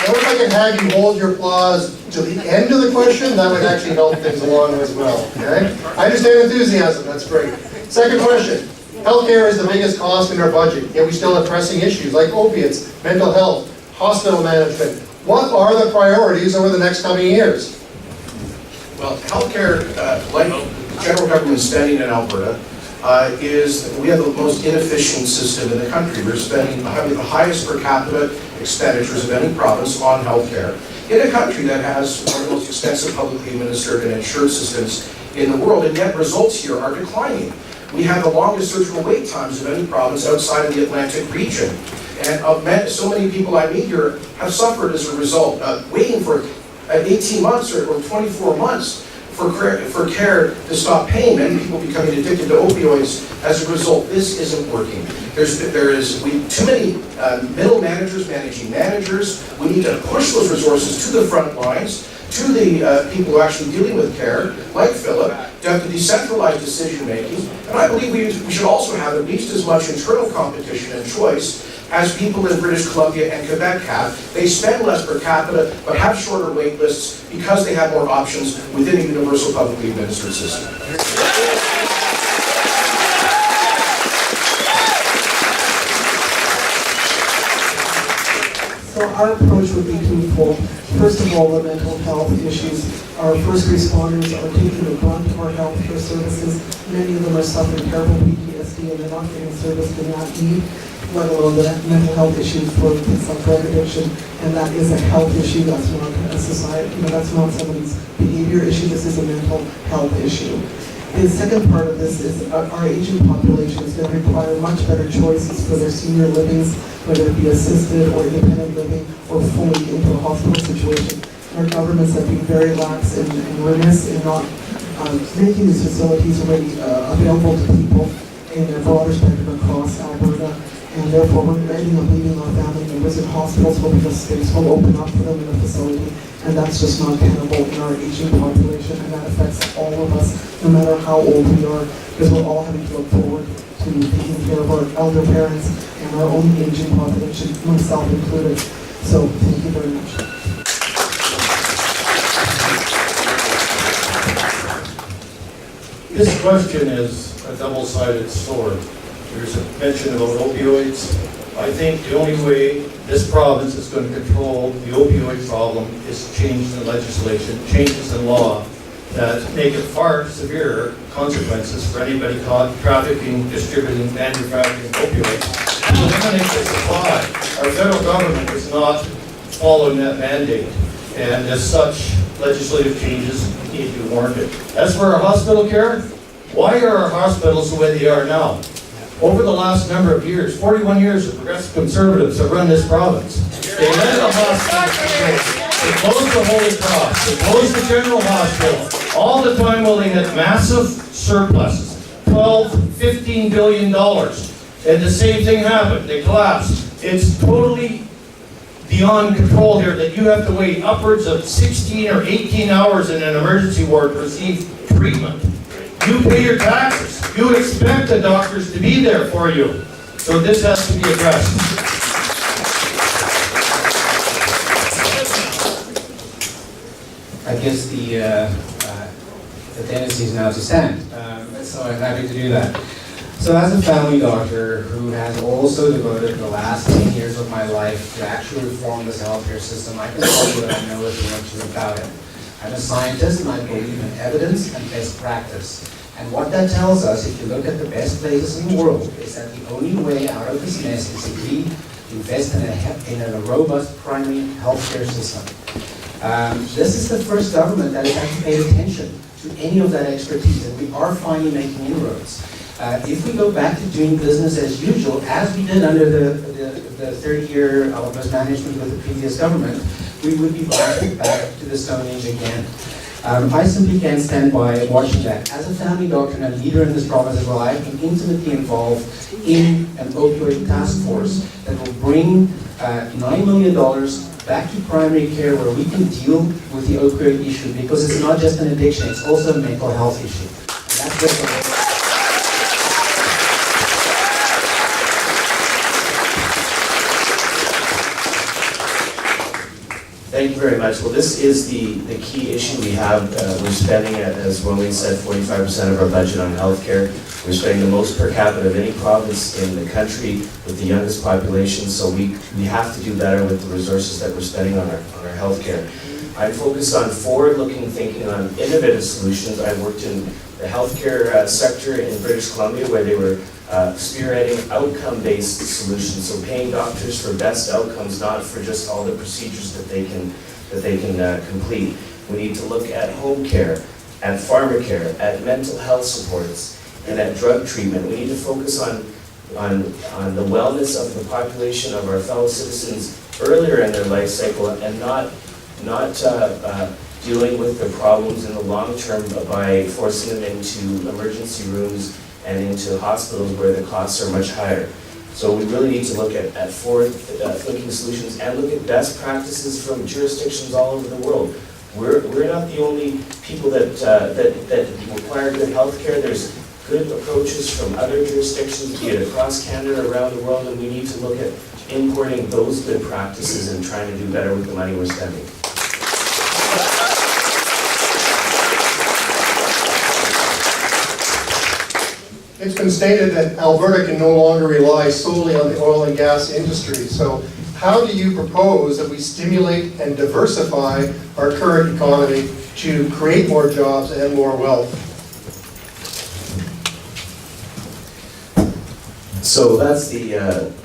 Or if I can have you hold your applause to the end of the question, that would actually help things along as well, okay? I understand enthusiasm, that's great. Second question. Healthcare is the biggest cost in our budget, yet we still have pressing issues like opiates, mental health, hospital management. What are the priorities over the next coming years? Well, healthcare, like general government spending in Alberta, we have the most inefficient system in the country. We're spending having the highest per capita expenditures of any province on healthcare in a country that has one of the most expensive publicly administered and insured systems in the world, and yet results here are declining. We have the longest surgical wait times of any province outside of the Atlantic region. And so many people I meet here have suffered as a result, waiting for 18 months or 24 months for care to stop pain. Many people becoming addicted to opioids as a result. This isn't working. There is too many middle managers managing managers. We need to push those resources to the front lines, to the people who are actually dealing with care, like Philip, to have the decentralized decision making. And I believe we should also have at least as much internal competition and choice as people in British Columbia and Quebec have. They spend less per capita, but have shorter wait lists because they have more options within a universal publicly administered system. So our approach would be twofold. First of all, the mental health issues. Our first responders are taking the brunt of our healthcare services. Many of them are suffering terrible PTSD and they're not getting service in that need, let alone the mental health issues for things like drug addiction. And that is a health issue, that's not a society, that's not somebody's behavior issue, this is a mental health issue. The second part of this is our aging population is going to require much better choices for their senior livings, whether it be assisted or independent living or fully into a hospital situation. Our governments have been very lax and remiss in not making these facilities already available to people in their broader spectrum across Alberta. And therefore, we're letting them leaving our family members in hospitals, hoping the space will open up for them in the facility. And that's just not tenable in our aging population, and that affects all of us, no matter how old we are, because we're all having to look forward to taking care of our elder parents and our own aging population, myself included. So, thank you very much. This question is a double-sided sword. There's a mention about opioids. I think the only way this province is going to control the opioid problem is to change the legislation, changes in law that make it far severer consequences for anybody caught trafficking, distributing, manufacturing opioids. To eliminate the supply. Our federal government is not following that mandate, and as such, legislative changes need to be warranted. As for our hospital care, why are our hospitals the way they are now? over the last number of years, 41 years, the Progressive Conservatives have run this province. They led the hospital. They closed the Holy Cross. They closed the General Hospital. All the time while they had massive surpluses, $12, $15 billion. And the same thing happened. They collapsed. It's totally beyond control here that you have to wait upwards of 16 or 18 hours in an emergency ward to receive treatment. You pay your taxes. You expect the doctors to be there for you. So this has to be addressed. I guess the tendency is now to stand, so I'm happy to do that. So as a family doctor who has also devoted the last 10 years of my life to actually reform this healthcare system, I can tell you that I know a thing or two about it. I'm a scientist and I believe in evidence and best practice. And what that tells us, if you look at the best places in the world, is that the only way out of this mess is if we invest in a robust primary healthcare system. This is the first government that has actually paid attention to any of that expertise, and we are finally making inroads. If we go back to doing business as usual, as we did under the third year of management with the previous government, we would be back to the Stone Age again. I simply can't stand by watching that. As a family doctor and a leader in this province as well, I've been intimately involved in an opioid task force that will bring $9 million back to primary care where we can deal with the opioid issue, because it's not just an addiction, it's also a mental health issue. And that's just Thank you very much. Well, this is the key issue we have. We're spending, as Romy said, 45% of our budget on healthcare. We're spending the most per capita of any province in the country with the youngest population, so we have to do better with the resources that we're spending on our healthcare. I'm focused on forward-looking thinking on innovative solutions. I worked in the healthcare sector in British Columbia where they were spearheading outcome-based solutions, so paying doctors for best outcomes, not for just all the procedures that they can complete. We need to look at home care, at pharmacare, at mental health supports, and at drug treatment. We need to focus on the wellness of the population of our fellow citizens earlier in their life cycle, and not dealing with the problems in the long term by forcing them into emergency rooms and into hospitals where the costs are much higher. So we really need to look at forward-thinking solutions and look at best practices from jurisdictions all over the world. We're not the only people that require good health care. There's good approaches from other jurisdictions, be it across Canada, around the world, and we need to look at importing those good practices and trying to do better with the money we're spending. It's been stated that Alberta can no longer rely solely on the oil and gas industry. So how do you propose that we stimulate and diversify our current economy to create more jobs and more wealth? So that's the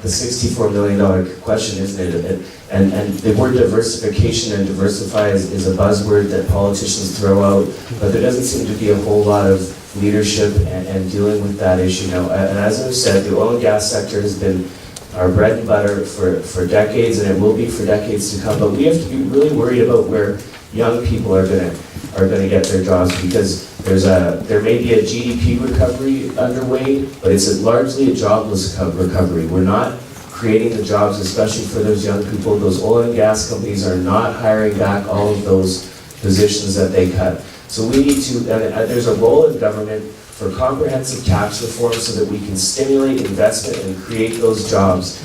$64 million question, isn't it? And the word diversification and diversify is a buzzword that politicians throw out, but there doesn't seem to be a whole lot of leadership and dealing with that issue now. And as I've said, the oil and gas sector has been our bread and butter for decades, and it will be for decades to come. But we have to be really worried about where young people are going to get their jobs, because there may be a GDP recovery underway, but it's largely a jobless recovery. We're not creating the jobs, especially for those young people. Those oil and gas companies are not hiring back all of those positions that they cut. So we need to, there's a role in government for comprehensive tax reform so that we can stimulate investment and create those jobs.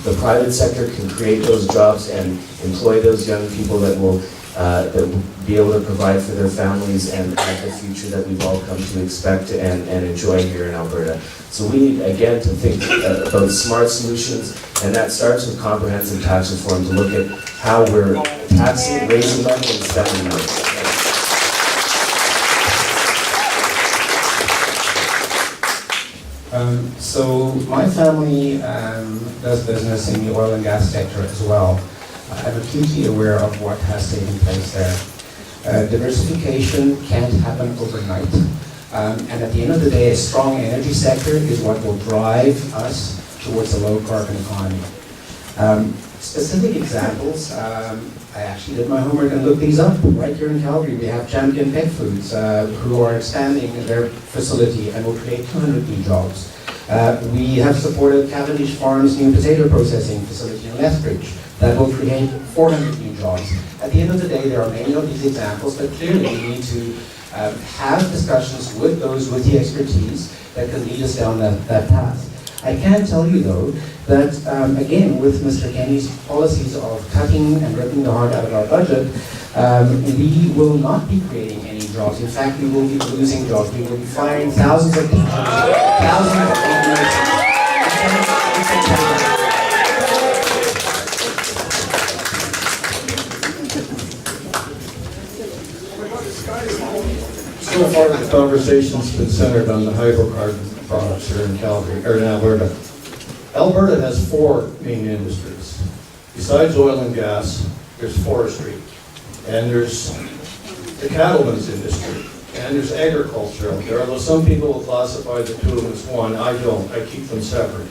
The private sector can create those jobs and employ those young people that will be able to provide for their families and the future that we've all come to expect and enjoy here in Alberta. So we need, again, to think about smart solutions, and that starts with comprehensive tax reform to look at how we're taxing, raising money, and spending money. So my family does business in the oil and gas sector as well. I'm acutely aware of what has taken place there. Diversification can't happen overnight. And at the end of the day, a strong energy sector is what will drive us towards a low carbon economy. Specific examples, I actually did my homework and looked these up. Right here in Calgary, we have Champion Pet Foods, who are expanding their facility and will create 200 new jobs. We have supported Cavendish Farms' new potato processing facility in Lethbridge that will create 400 new jobs. At the end of the day, there are many of these examples, but clearly we need to have discussions with those with the expertise that can lead us down that path. I can tell you though that again with Mr. Kenny's policies of cutting and ripping the heart out of our budget, we will not be creating any jobs. In fact, we will be losing jobs. We will be firing thousands of people. Thousands of So far, the conversation's been centered on the hydrocarbon products here in Calgary, or in Alberta. Alberta has 4 main industries. Besides oil and gas, there's forestry, and there's the cattlemen's industry, and there's agriculture out there, although some people will classify the two of them as one. I don't. I keep them separate.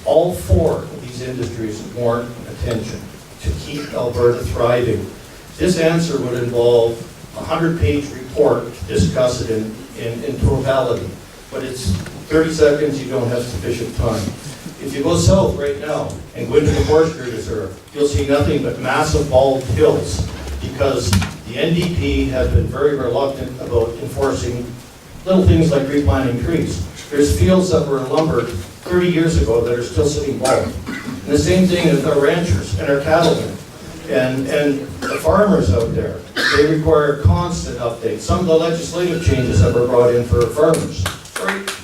All 4 of these industries warrant attention to keep Alberta thriving. This answer would involve a 100-page report to discuss it in totality, but it's 30 seconds, you don't have sufficient time. If you go south right now and go into the Forestry Reserve, you'll see nothing but massive bald hills because the NDP has been very reluctant about enforcing little things like replanting trees. There's fields that were lumbered 30 years ago that are still sitting bald. And the same thing with our ranchers and our cattlemen and the farmers out there. They require constant updates. Some of the legislative changes that were brought in for farmers. Right.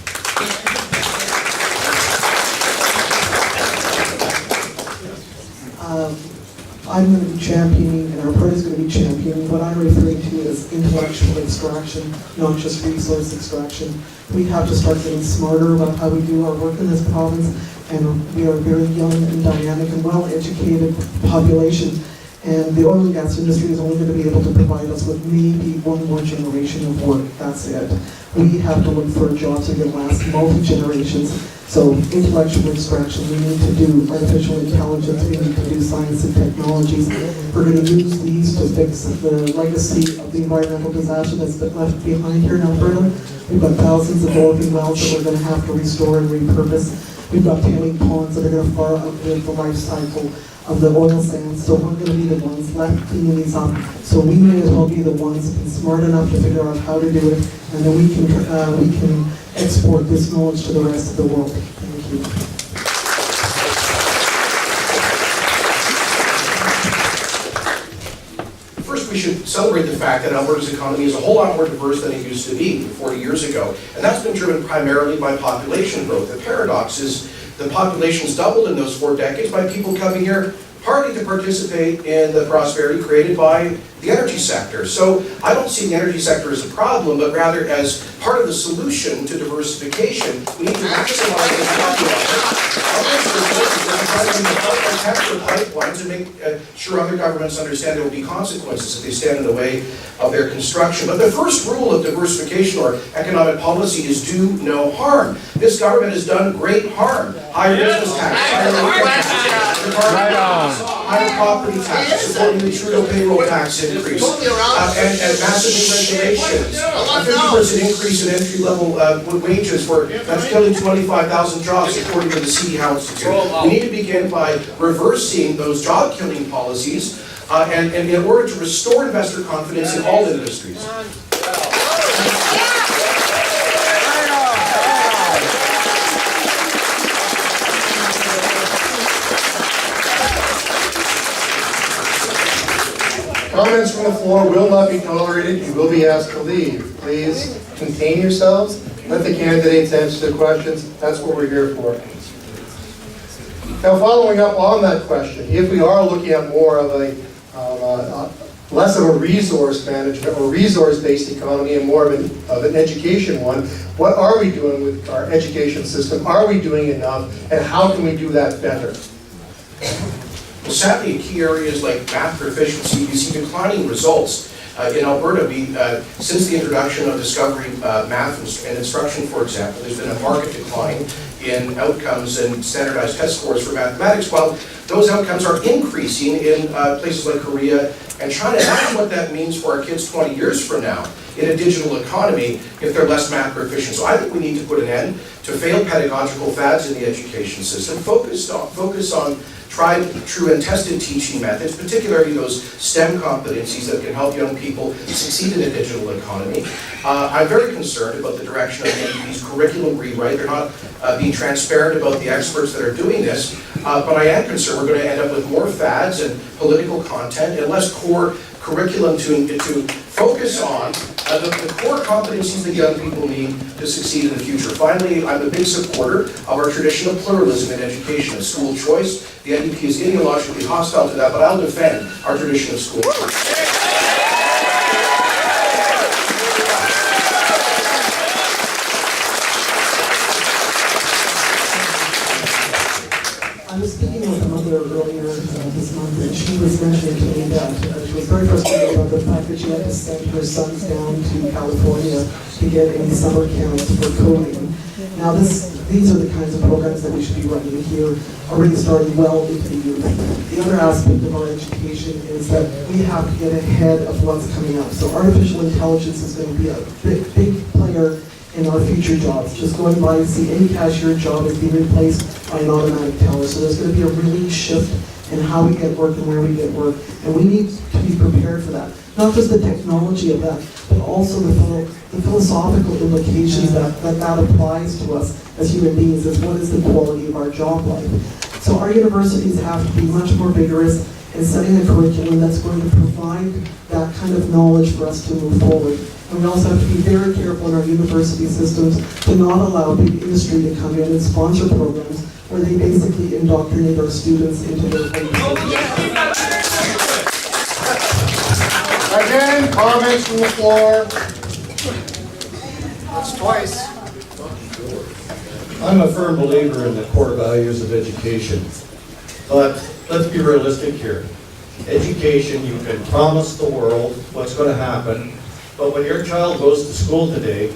I'm going to be championing, and our party is going to be championing what I'm referring to as intellectual extraction, not just resource extraction. We have to start getting smarter about how we do our work in this province, and we are a very young and dynamic and well-educated population. And the oil and gas industry is only going to be able to provide us with maybe one more generation of work. That's it. We have to look for jobs that can last multi-generations. So intellectual extraction, we need to do artificial intelligence, we need to do science and technologies. We're going to use these to fix the legacy of the environmental disaster that's been left behind here in Alberta. We've got thousands of developing wells that we're going to have to restore and repurpose. We've got tailing ponds that are going to far outlive the life cycle of the oil sands, so we're going to be the ones left cleaning these up. So we may as well be the ones smart enough to figure out how to do it, and then we can export this knowledge to the rest of the world. Thank you. First, we should celebrate the fact that Alberta's economy is a whole lot more diverse than it used to be 40 years ago, and that's been driven primarily by population growth. The paradox is the population's doubled in those 4 decades by people coming here partly to participate in the prosperity created by the energy sector. So I don't see the energy sector as a problem, but rather as part of the solution to diversification. We need to maximize the pipelines and make sure other governments understand there will be consequences if they stand in the way of their construction. But the first rule of diversification or economic policy is do no harm. This government has done great harm. Higher business tax, higher property tax, supporting the Trudeau payroll tax increase, and massive new regulations. A 50% increase in entry-level wages that's killing 25,000 jobs according to the CD Howe Institute. We need to begin by reversing those job-killing policies and in order to restore investor confidence in all industries. Comments from the floor will not be tolerated. You will be asked to leave. Please contain yourselves. Let the candidates answer the questions. That's what we're here for. Now, following up on that question, if we are looking at more of less of a resource management or resource-based economy and more of an education one, what are we doing with our education system? Are we doing enough? And how can we do that better? Well, sadly, in key areas like math proficiency, you see declining results. In Alberta, since the introduction of Discovery Math and Instruction, for example, there's been a marked decline in outcomes and standardized test scores for mathematics, while those outcomes are increasing in places like Korea and China. Imagine what that means for our kids 20 years from now in a digital economy if they're less math proficient. So I think we need to put an end to failed pedagogical fads in the education system, focus on tried, true, and tested teaching methods, particularly those STEM competencies that can help young people succeed in a digital economy. I'm very concerned about the direction of the NDP's curriculum rewrite. They're not being transparent about the experts that are doing this, but I am concerned we're going to end up with more fads and political content and less core curriculum to focus on the core competencies that young people need to succeed in the future. Finally, I'm a big supporter of our tradition of pluralism in education, of school choice. The NDP is ideologically hostile to that, but I'll defend our tradition of school choice. I was speaking with a mother earlier this month, and she was mentioning to me that she was very frustrated about the fact that she had to send her sons down to California to get any summer camps for coding. Now these are the kinds of programs that we should be running here, already starting well into the youth. The other aspect of our education is that we have to get ahead of what's coming up. So artificial intelligence is going to be a big player in our future jobs. Just going by and see any cashier job is being replaced by an automatic teller. So there's going to be a really shift in how we get work and where we get work. And we need to be prepared for that. Not just the technology of that, but also the philosophical implications that applies to us as human beings, as what is the quality of our job life. So our universities have to be much more vigorous in setting a curriculum that's going to provide that kind of knowledge for us to move forward. And we also have to be very careful in our university systems to not allow big industry to come in and sponsor programs where they basically indoctrinate our students into their Again, comments from the floor. That's twice. I'm a firm believer in the core values of education, but let's be realistic here. Education, you can promise the world what's going to happen, but when your child goes to school today,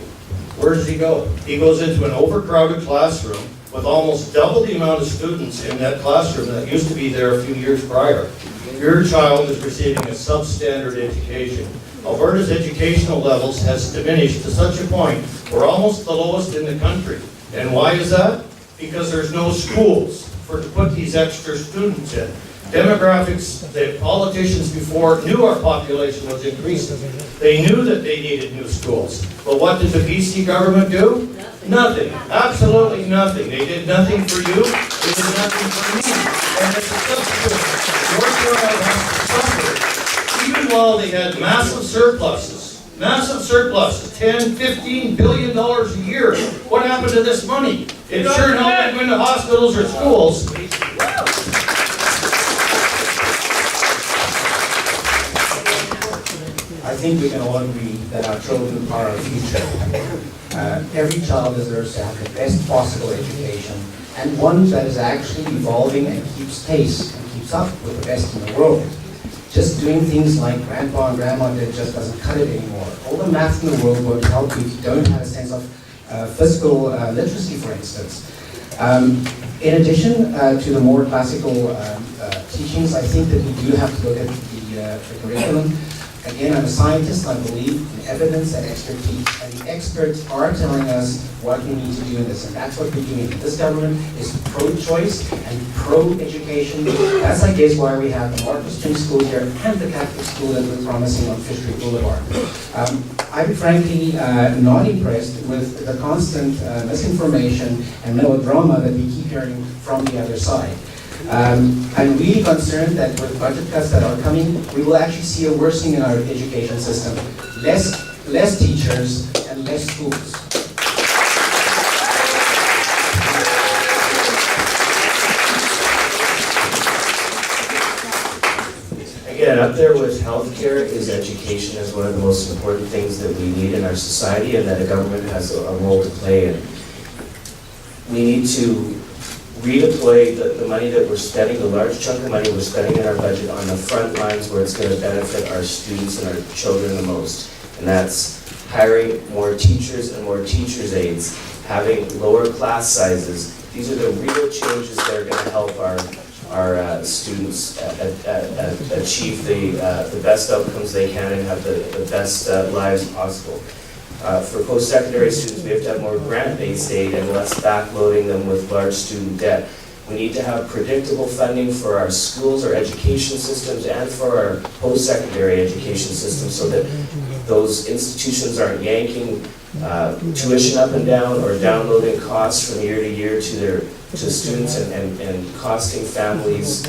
where does he go? He goes into an overcrowded classroom with almost double the amount of students in that classroom that used to be there a few years prior. Your child is receiving a substandard education. Alberta's educational levels has diminished to such a point we're almost the lowest in the country. And why is that? Because there's no schools to put these extra students in. Demographics, the politicians before knew our population was increasing. They knew that they needed new schools. But what did the BC government do? Nothing. Absolutely nothing. They did nothing for you. They did nothing for me. And as a substitute, your child has to suffer. Even while they had massive surpluses, 10, $15 billion a year. What happened to this money? It sure helped them into hospitals or schools. I think we can all agree that our children are our future. Every child deserves to have the best possible education, and one that is actually evolving and keeps pace and keeps up with the best in the world. Just doing things like grandpa and grandma did just doesn't cut it anymore. All the math in the world won't help you if you don't have a sense of fiscal literacy, for instance. In addition to the more classical teachings, I think that we do have to look at the curriculum. Again, I'm a scientist. I believe in evidence and expertise, and the experts are telling us what we need to do in this, and that's what we're doing. This government is pro-choice and pro-education. That's, I guess, why we have the Marcus Stream School here and the Catholic school that we're promising on Fishery Boulevard. I'm frankly not impressed with the constant misinformation and melodrama that we keep hearing from the other side. I'm really concerned that with budget cuts that are coming, we will actually see a worsening in our education system. Less teachers and less schools. Again, up there with healthcare is education as one of the most important things that we need in our society and that a government has a role to play in. We need to redeploy the money that we're spending, the large chunk of money we're spending in our budget on the front lines where it's going to benefit our students and our children the most. And that's hiring more teachers and more teachers' aides, having lower class sizes. These are the real changes that are going to help our students achieve the best outcomes they can and have the best lives possible. For post-secondary students, we have to have more grant-based aid and less backloading them with large student debt. We need to have predictable funding for our schools, our education systems, and for our post-secondary education systems so that those institutions aren't yanking tuition up and down or downloading costs from year to year to students and costing families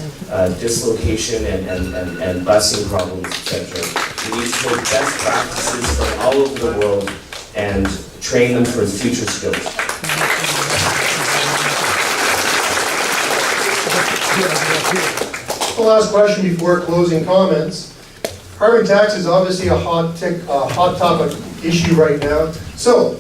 dislocation and busing problems, etc. We need to take best practices from all over the world and train them for future skills. The last question before closing comments. Carbon tax is obviously a hot topic issue right now. So,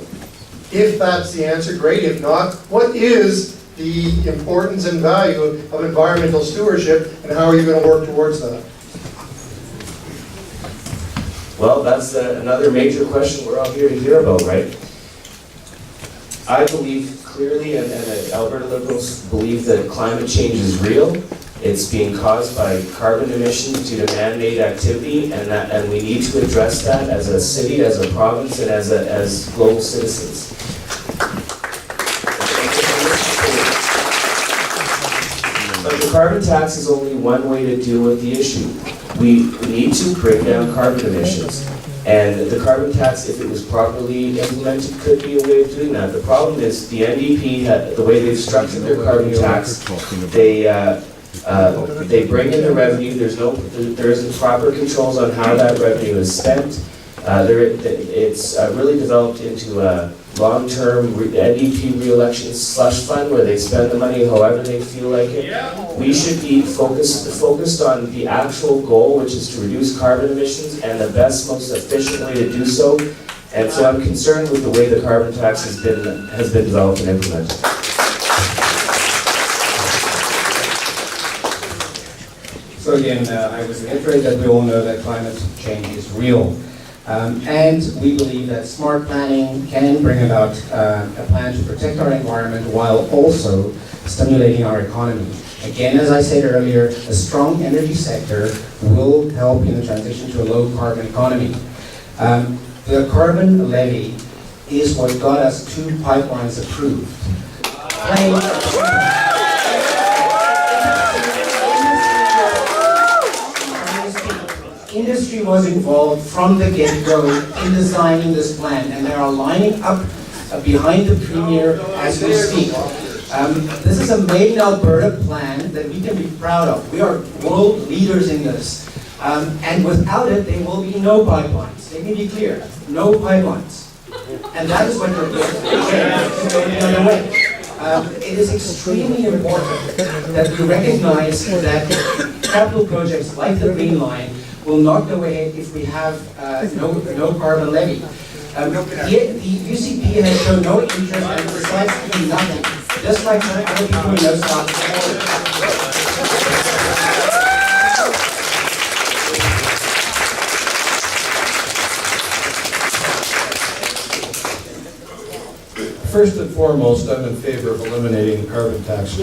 if that's the answer, great. If not, what is the importance and value of environmental stewardship, and how are you going to work towards that? Well, that's another major question we're all here to hear about, right? I believe clearly, and Alberta Liberals believe that climate change is real. It's being caused by carbon emissions due to man-made activity, and we need to address that as a city, as a province, and as global citizens. But the carbon tax is only one way to deal with the issue. We need to bring down carbon emissions. And the carbon tax, if it was properly implemented, could be a way of doing that. The problem is the NDP, the way they've structured their carbon tax, they bring in the revenue. There isn't proper controls on how that revenue is spent. It's really developed into a long-term NDP re-election slush fund where they spend the money however they feel like it. We should be focused on the actual goal, which is to reduce carbon emissions, and the best, most efficient way to do so. And so I'm concerned with the way the carbon tax has been developed and implemented. So again, I was reiterating that we all know that climate change is real. And we believe that smart planning can bring about a plan to protect our environment while also stimulating our economy. Again, as I said earlier, a strong energy sector will help in the transition to a low-carbon economy. The carbon levy is what got us 2 pipelines approved. Industry was involved from the get-go in designing this plan, and they are lining up behind the Premier as we speak. This is a made in Alberta plan that we can be proud of. We are world leaders in this. And without it, there will be no pipelines. Let me be clear, no pipelines. And that is what we're doing. It is extremely important that we recognize that capital projects like the Green Line will not go ahead if we have no carbon levy. The UCP has shown no interest and decides to do nothing, just like some other people who know south of the border. First and foremost, I'm in favor of eliminating the carbon tax.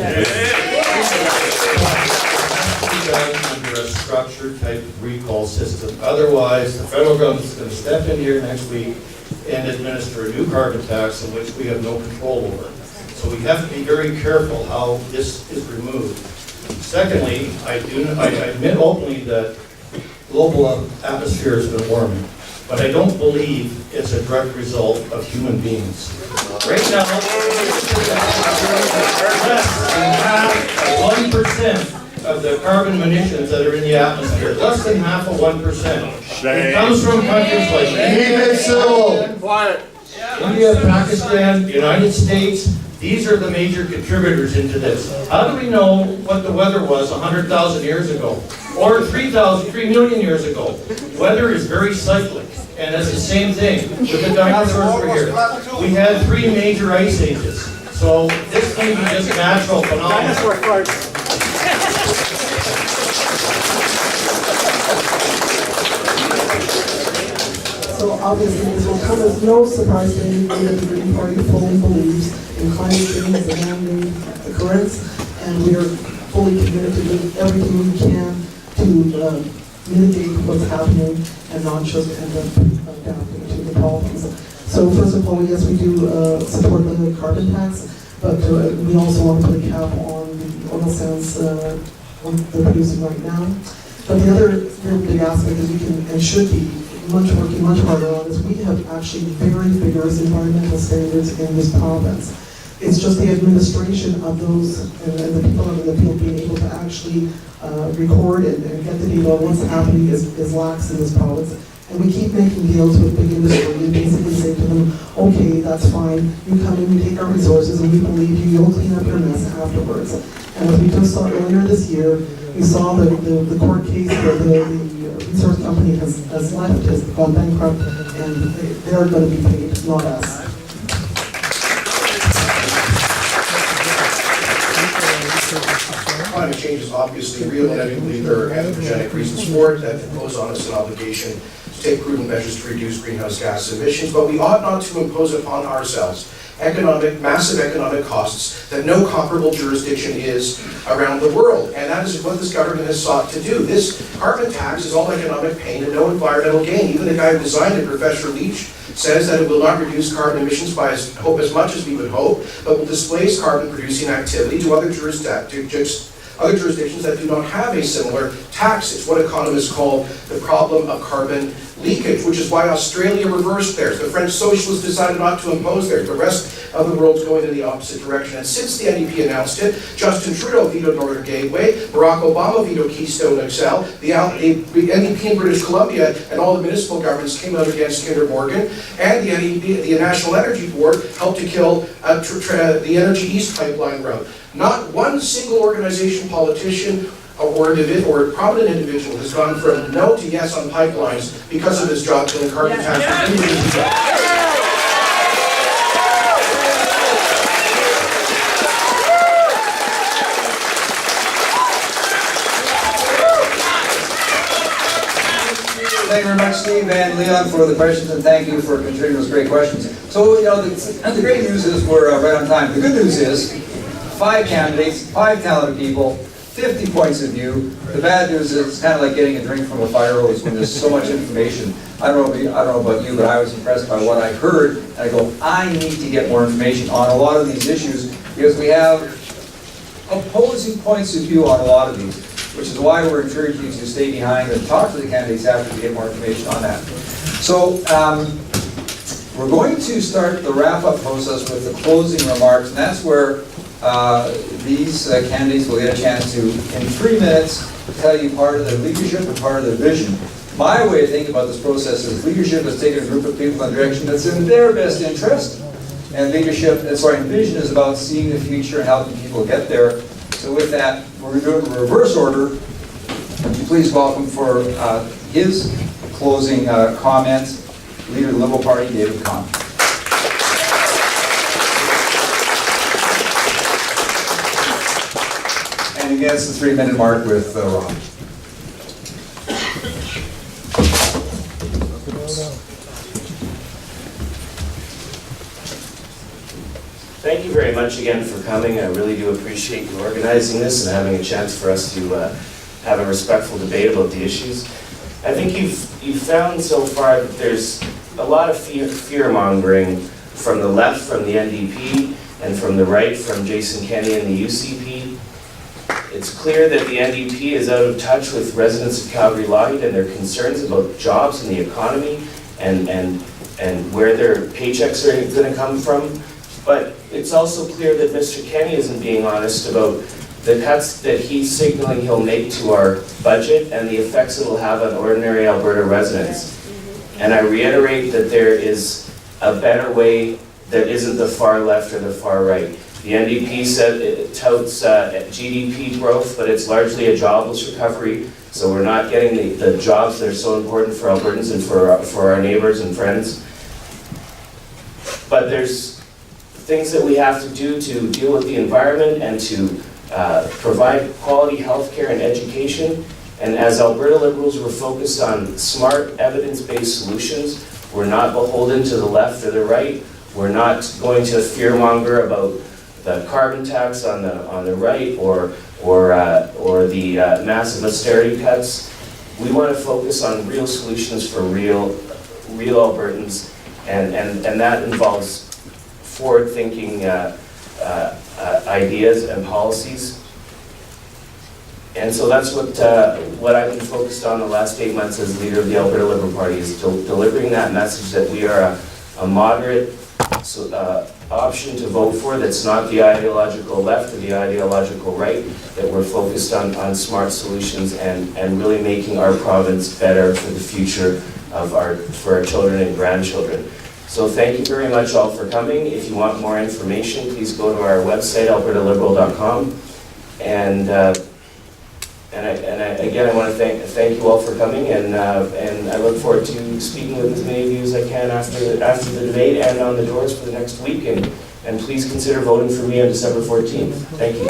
Under a structured type of recall system. Otherwise, the federal government is going to step in here next week and administer a new carbon tax in which we have no control over. So we have to be very careful how this is removed. Secondly, I admit openly that global atmosphere has been warming, but I don't believe it's a direct result of human beings. Right now, less than 1% of the carbon emissions that are in the atmosphere, less than half of 1%. It comes from countries like India, Pakistan, the United States. These are the major contributors into this. How do we know what the weather was 100,000 years ago? Or 3 million years ago? Weather is very cyclic. And it's the same thing with the dinosaurs over here. We had 3 major ice ages. So this may be just a natural phenomenon. So obviously, this will come as no surprise to anybody that the Green Party fully believes in climate change as a man-made occurrence, and we are fully committed to doing everything we can to mitigate what's happening and not just end up adapting to the problems. So first of all, yes, we do support the carbon tax, but we also want to put a cap on the oil sands they're producing right now. But the other very big aspect that we can and should be working much harder on is we have actually very vigorous environmental standards in this province. It's just the administration of those and the people out in the field being able to actually record and get the data on what's happening is lax in this province. And we keep making deals with big industry and basically say to them, okay, that's fine, you come in, we take our resources, and we believe you, you'll clean up your mess afterwards. And as we just saw earlier this year, we saw the court case where the resource company has left, has gone bankrupt, and they're going to be paid, not us. Climate change is obviously real, and I do believe there are anthropogenic reasons for it that impose on us an obligation to take prudent measures to reduce greenhouse gas emissions, but we ought not to impose upon ourselves massive economic costs that no comparable jurisdiction is around the world. And that is what this government has sought to do. This carbon tax is all economic pain and no environmental gain. Even the guy who designed it, Professor Leach, says that it will not reduce carbon emissions by as much as we would hope, but will displace carbon-producing activity to other jurisdictions that do not have a similar tax. It's what economists call the problem of carbon leakage, which is why Australia reversed theirs. The French socialists decided not to impose theirs. The rest of the world's going in the opposite direction. And since the NDP announced it, Justin Trudeau vetoed Northern Gateway, Barack Obama vetoed Keystone XL, the NDP in British Columbia and all the municipal governments came out against Kinder Morgan, and the NDP, the National Energy Board, helped to kill the Energy East pipeline route. Not one single organization, politician, or prominent individual has gone from no to yes on pipelines because of this job-killing carbon tax. Thank you very much, Steve and Leon, for the questions, and thank you for contributing those great questions. So, the great news is we're right on time. The good news is 5 candidates, 5 talented people, 50 points of view. The bad news is it's kind of like getting a drink from a fire hose when there's so much information. I don't know about you, but I was impressed by what I heard, and I go, I need to get more information on a lot of these issues because we have opposing points of view on a lot of these, which is why we're encouraging you to stay behind and talk to the candidates after to get more information on that. So, we're going to start the wrap-up process with the closing remarks, and that's where these candidates will get a chance to, in 3 minutes, tell you part of their leadership and part of their vision. My way of thinking about this process is leadership has taken a group of people in a direction that's in their best interest, and vision is about seeing the future and helping people get there. So with that, we're going to do it in reverse order. Would you please welcome for his closing comments, Leader of the Liberal Party, David Kahn. And against the 3-minute mark with Rob. Thank you very much again for coming. I really do appreciate you organizing this and having a chance for us to have a respectful debate about the issues. I think you've found so far that there's a lot of fear-mongering from the left, from the NDP, and from the right, from Jason Kenney and the UCP. It's clear that the NDP is out of touch with residents of Calgary Lougheed and their concerns about jobs and the economy and where their paychecks are going to come from. But it's also clear that Mr. Kenney isn't being honest about the cuts that he's signaling he'll make to our budget and the effects it'll have on ordinary Alberta residents. And I reiterate that there is a better way that isn't the far left or the far right. The NDP said it touts GDP growth, but it's largely a jobless recovery. So we're not getting the jobs that are so important for Albertans and for our neighbors and friends. But there's things that we have to do to deal with the environment and to provide quality healthcare and education. And as Alberta Liberals, we're focused on smart, evidence-based solutions. We're not beholden to the left or the right. We're not going to fearmonger about the carbon tax on the right or the massive austerity cuts. We want to focus on real solutions for real Albertans, and that involves forward-thinking ideas and policies. And so that's what I've been focused on the last 8 months as leader of the Alberta Liberal Party, is delivering that message that we are a moderate option to vote for that's not the ideological left or the ideological right, that we're focused on smart solutions and really making our province better for the future of for our children and grandchildren. So thank you very much all for coming. If you want more information, please go to our website, albertaliberal.com. Again, I want to thank you all for coming, and I look forward to speaking with as many of you as I can after the debate and on the doors for the next week. And please consider voting for me on December 14th. Thank you.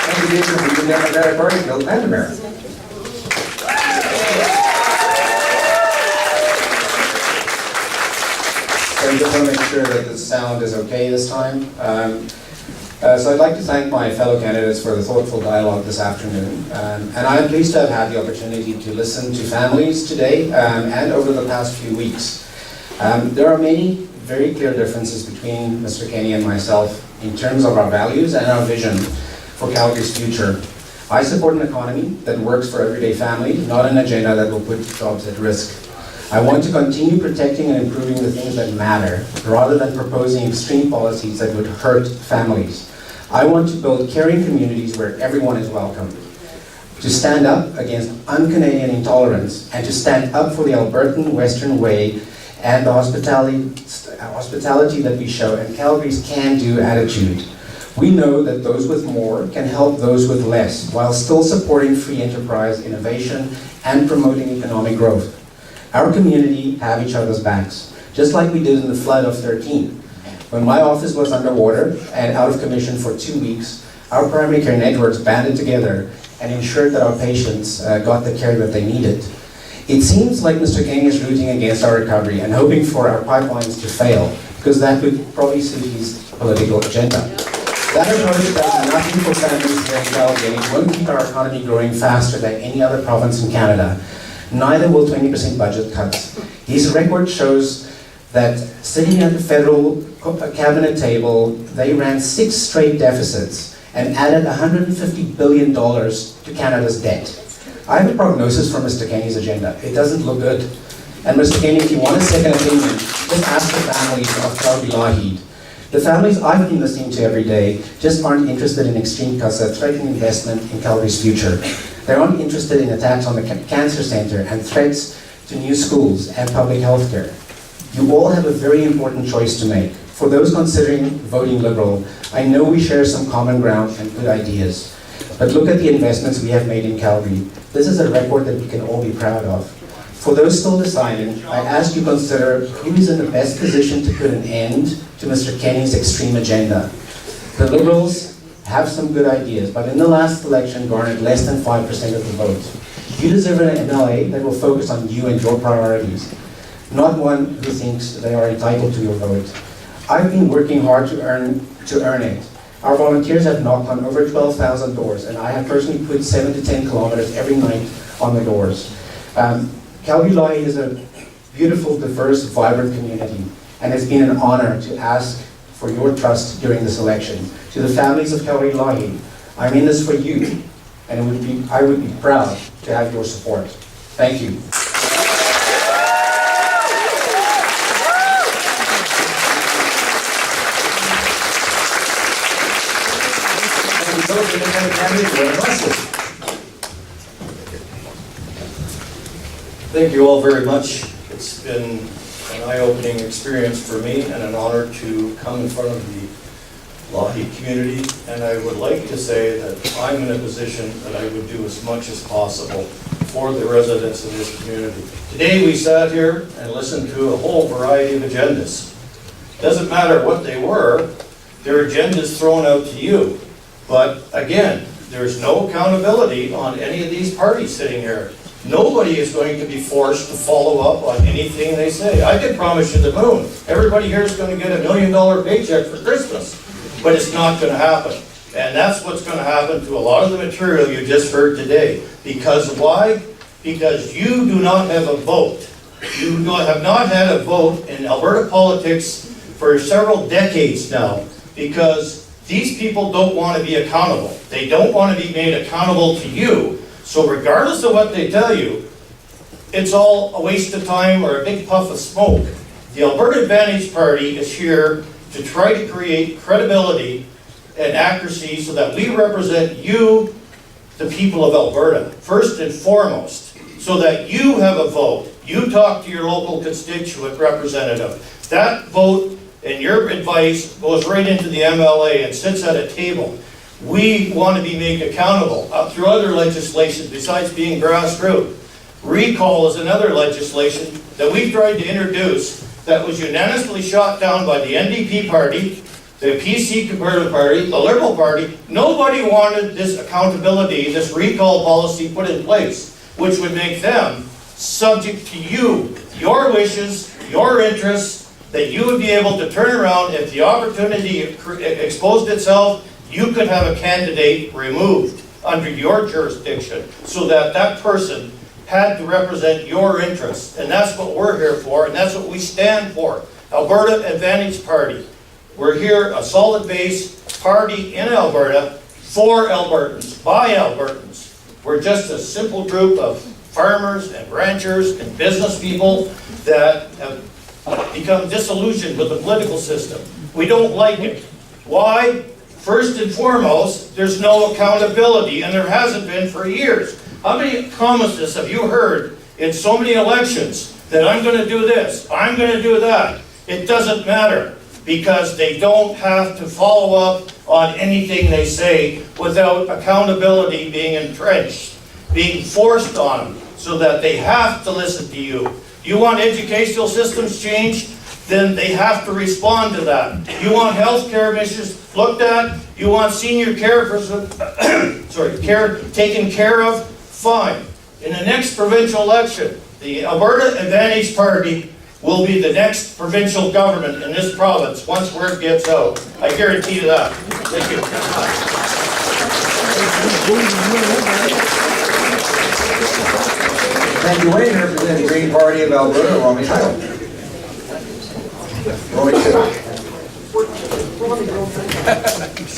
Thank you, Jason. We can never get a party, Bill Vandermeer. So I just want to make sure that the sound is okay this time. So I'd like to thank my fellow candidates for the thoughtful dialogue this afternoon. And I'm pleased to have had the opportunity to listen to families today and over the past few weeks. There are many very clear differences between Mr. Kenney and myself in terms of our values and our vision for Calgary's future. I support an economy that works for everyday families, not an agenda that will put jobs at risk. I want to continue protecting and improving the things that matter, rather than proposing extreme policies that would hurt families. I want to build caring communities where everyone is welcome, to stand up against un-Canadian intolerance, and to stand up for the Albertan Western way and the hospitality that we show, and Calgary's can-do attitude. We know that those with more can help those with less, while still supporting free enterprise, innovation, and promoting economic growth. Our community have each other's backs, just like we did in the flood of 13. When my office was underwater and out of commission for 2 weeks, our primary care networks banded together and ensured that our patients got the care that they needed. It seems like Mr. Kenney is rooting against our recovery and hoping for our pipelines to fail, because that would probably suit his political agenda. That approach does nothing for families here in Calgary. It won't keep our economy growing faster than any other province in Canada. Neither will 20% budget cuts. His record shows that sitting at the federal cabinet table, they ran 6 straight deficits and added $150 billion to Canada's debt. I have a prognosis for Mr. Kenney's agenda. It doesn't look good. And Mr. Kenney, if you want a second opinion, just ask the families of Calgary Lougheed. The families I've been listening to every day just aren't interested in extreme cuts that threaten investment in Calgary's future. They aren't interested in attacks on the cancer center and threats to new schools and public health care. You all have a very important choice to make. For those considering voting Liberal, I know we share some common ground and good ideas. But look at the investments we have made in Calgary. This is a record that we can all be proud of. For those still deciding, I ask you consider who is in the best position to put an end to Mr. Kenney's extreme agenda. The Liberals have some good ideas, but in the last election garnered less than 5% of the vote. You deserve an MLA that will focus on you and your priorities, not one who thinks they are entitled to your vote. I've been working hard to earn it. Our volunteers have knocked on over 12,000 doors, and I have personally put 7 to 10 kilometers every night on the doors. Calgary Lougheed is a beautiful, diverse, vibrant community, and it's been an honor to ask for your trust during this election. To the families of Calgary Lougheed, I'm in this for you, and I would be proud to have your support. Thank you. Thank you all very much. It's been an eye-opening experience for me and an honor to come in front of the Lougheed community. And I would like to say that I'm in a position that I would do as much as possible for the residents of this community. Today we sat here and listened to a whole variety of agendas. Doesn't matter what they were, their agendas thrown out to you. But again, there's no accountability on any of these parties sitting here. Nobody is going to be forced to follow up on anything they say. I can promise you the moon. Everybody here is going to get $1 million paycheck for Christmas, but it's not going to happen. And that's what's going to happen to a lot of the material you just heard today. Because why? Because you do not have a vote. You have not had a vote in Alberta politics for several decades now, because these people don't want to be accountable. They don't want to be made accountable to you. So regardless of what they tell you, it's all a waste of time or a big puff of smoke. The Alberta Advantage Party is here to try to create credibility and accuracy so that we represent you, the people of Alberta, first and foremost, so that you have a vote. You talk to your local constituent representative. That vote and your advice goes right into the MLA and sits at a table. We want to be made accountable through other legislation besides being grassroots. Recall is another legislation that we've tried to introduce that was unanimously shot down by the NDP party, the PC Conservative Party, the Liberal Party. Nobody wanted this accountability, this recall policy put in place, which would make them subject to you, your wishes, your interests, that you would be able to turn around if the opportunity exposed itself. You could have a candidate removed under your jurisdiction so that that person had to represent your interests. And that's what we're here for, and that's what we stand for. Alberta Advantage Party. We're here, a solid base party in Alberta, for Albertans, by Albertans. We're just a simple group of farmers and ranchers and business people that have become disillusioned with the political system. We don't like it. Why? First and foremost, there's no accountability, and there hasn't been for years. How many promises have you heard in so many elections that I'm going to do this, I'm going to do that? It doesn't matter, because they don't have to follow up on anything they say without accountability being entrenched, being forced on them, so that they have to listen to you. You want educational systems changed? Then they have to respond to that. You want health care issues looked at? You want senior care care taken care of? Fine. In the next provincial election, the Alberta Advantage Party will be the next provincial government in this province once word gets out. I guarantee you that. Thank you. Thank you, Wayne. Representing the Green Party of Alberta, Romy Kyle. Romy Kyle.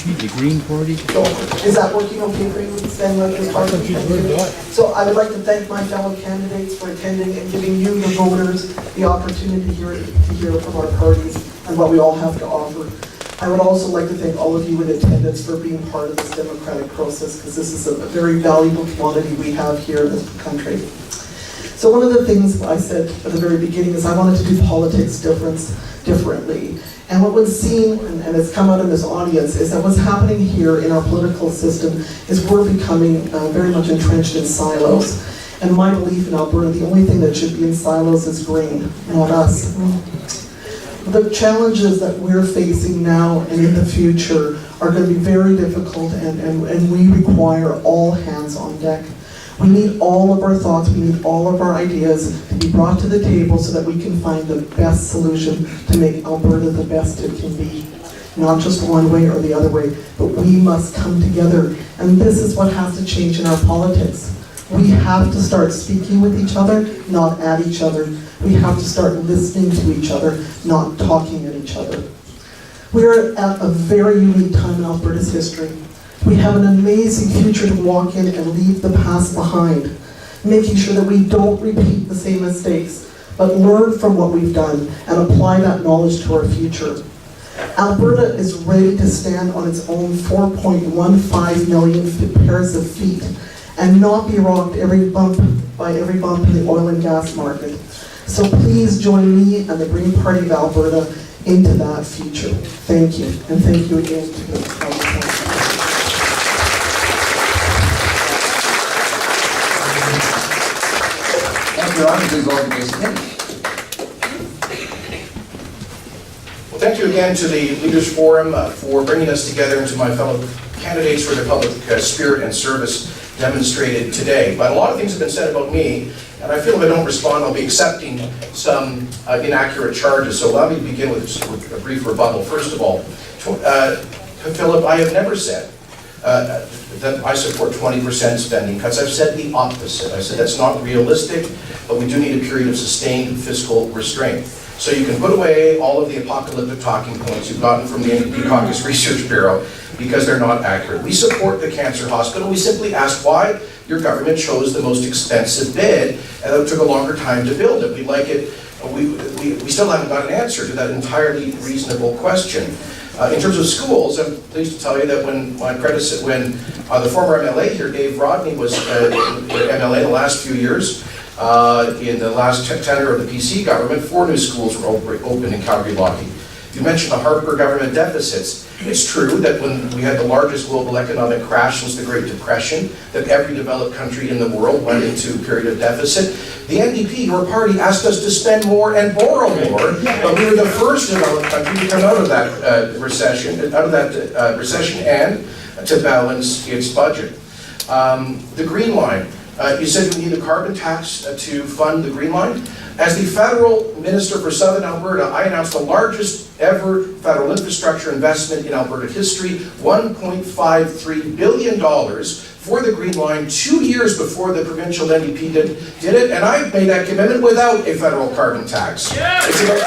The Green Party? Is that working okay for you, Stan? So I would like to thank my fellow candidates for attending and giving you, the voters, the opportunity to hear from our parties and what we all have to offer. I would also like to thank all of you in attendance for being part of this democratic process, because this is a very valuable commodity we have here in this country. So one of the things I said at the very beginning is I wanted to do politics differently. And what was seen, and it's come out in this audience, is that what's happening here in our political system is we're becoming very much entrenched in silos. And my belief in Alberta, the only thing that should be in silos is grain, not us. The challenges that we're facing now and in the future are going to be very difficult, and we require all hands on deck. We need all of our thoughts, we need all of our ideas to be brought to the table so that we can find the best solution to make Alberta the best it can be. Not just one way or the other way, but we must come together. And this is what has to change in our politics. We have to start speaking with each other, not at each other. We have to start listening to each other, not talking at each other. We're at a very unique time in Alberta's history. We have an amazing future to walk in and leave the past behind, making sure that we don't repeat the same mistakes, but learn from what we've done and apply that knowledge to our future. Alberta is ready to stand on its own 4.15 million pairs of feet and not be rocked by every bump in the oil and gas market. So please join me and the Green Party of Alberta into that future. Thank you, and thank you again to the Your Honor, please all the best. Well, thank you again to the Leaders Forum for bringing us together and to my fellow candidates for the public spirit and service demonstrated today. But a lot of things have been said about me, and I feel if I don't respond, I'll be accepting some inaccurate charges. So allow me to begin with just a brief rebuttal. First of all, Philip, I have never said that I support 20% spending cuts. I've said the opposite. I said that's not realistic, but we do need a period of sustained fiscal restraint. So you can put away all of the apocalyptic talking points you've gotten from the NDP Caucus Research Bureau because they're not accurate. We support the cancer hospital. We simply ask why your government chose the most expensive bid and it took a longer time to build it. We like it. We still haven't got an answer to that entirely reasonable question. In terms of schools, I'm pleased to tell you that when the former MLA here, Dave Rodney, was MLA the last few years, in the last tenure of the PC government, 4 new schools were opened in Calgary, Lougheed. You mentioned the Harper government deficits. It's true that when we had the largest global economic crash since the Great Depression, that every developed country in the world went into a period of deficit. The NDP, your party, asked us to spend more and borrow more, but we were the first developed country to come out of that recession, and to balance its budget. The Green Line. You said we need a carbon tax to fund the Green Line. As the federal minister for Southern Alberta, I announced the largest ever federal infrastructure investment in Alberta history, $1.53 billion for the Green Line 2 years before the provincial NDP did it, and I made that commitment without a federal carbon tax. Yeah. It's about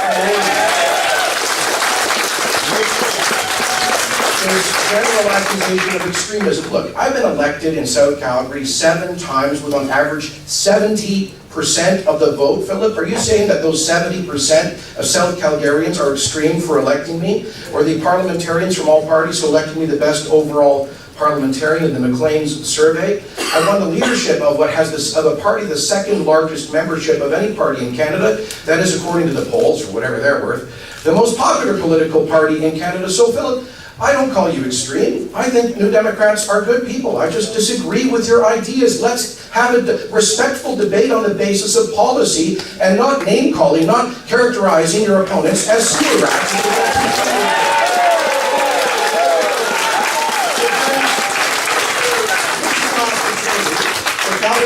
There's general accusation of extremism. Look, I've been elected in South Calgary 7 times with on average 70% of the vote. Philip, are you saying that those 70% of South Calgarians are extreme for electing me? Or the parliamentarians from all parties who elected me the best overall parliamentarian in the Maclean's survey? I won the leadership of what has of a party the second largest membership of any party in Canada. That is according to the polls, or whatever they're worth, the most popular political party in Canada. So Philip, I don't call you extreme. I think New Democrats are good people. I just disagree with your ideas. Let's have a respectful debate on the basis of policy and not name-calling, not characterizing your opponents as sewer rats.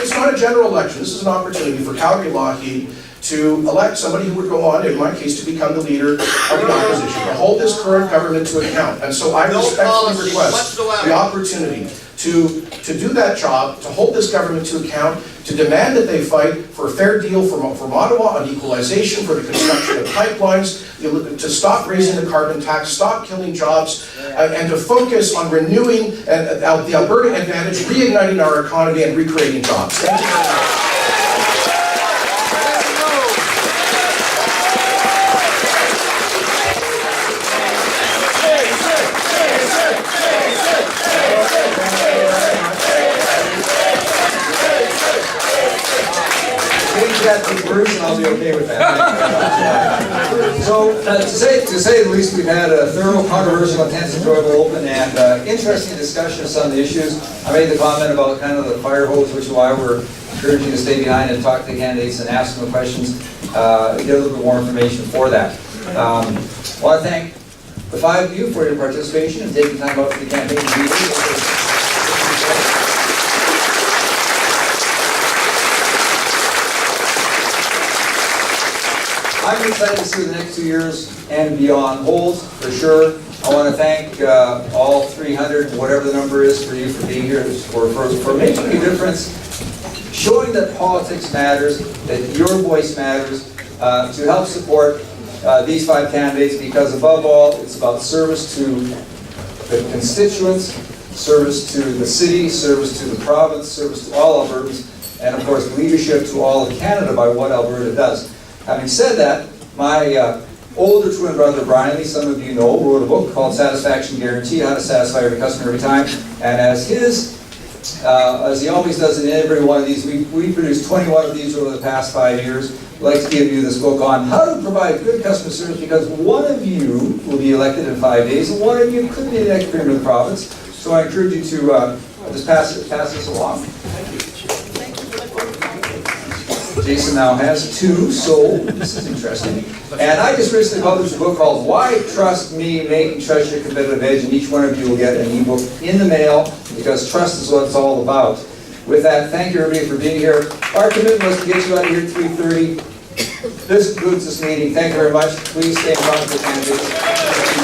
It's not a general election. This is an opportunity for Calgary Lougheed to elect somebody who would go on, in my case, to become the leader of the opposition, to hold this current government to account. And so I respectfully request the opportunity to do that job, to hold this government to account, to demand that they fight for a fair deal from Ottawa on equalization, for the construction of pipelines, to stop raising the carbon tax, stop killing jobs, and to focus on renewing the Alberta advantage, reigniting our economy and recreating jobs. Thank you very much. And I'll be okay with that. So, to say the least, we've had a thorough, controversial, intense, enjoyable, open, and interesting discussion of some of the issues. I made the comment about kind of the fire hose, which is why we're encouraging you to stay behind and talk to the candidates and ask them the questions, get a little bit more information for that. I want to thank the 5 of you for your participation and taking time out for the campaign to be here. I'm excited to see the next 2 years and beyond holds, for sure. I want to thank all 300, whatever the number is for you for being here, for making a difference, showing that politics matters, that your voice matters, to help support these 5 candidates, because above all, it's about service to the constituents, service to the city, service to the province, service to all Albertans, and of course leadership to all of Canada by what Alberta does. Having said that, my older twin brother Brian Lee, some of you know, wrote a book called Satisfaction Guaranteed, How to Satisfy Every Customer Every Time. And as he always does in every one of these, we produced 21 of these over the past 5 years. I'd like to give you this book on how to provide good customer service, because one of you will be elected in 5 days, and one of you could be the next premier of the province. So I encourage you to just pass this along. Thank you. Jason now has 2, so this is interesting. And I just recently published a book called Why Trust Me, Making Trust Your Competitive Edge, and each one of you will get an ebook in the mail, because trust is what it's all about. With that, thank you everybody for being here. Our commitment was to get you out of here at 3:30. This concludes this meeting. Thank you very much. Please stay in contact with candidates.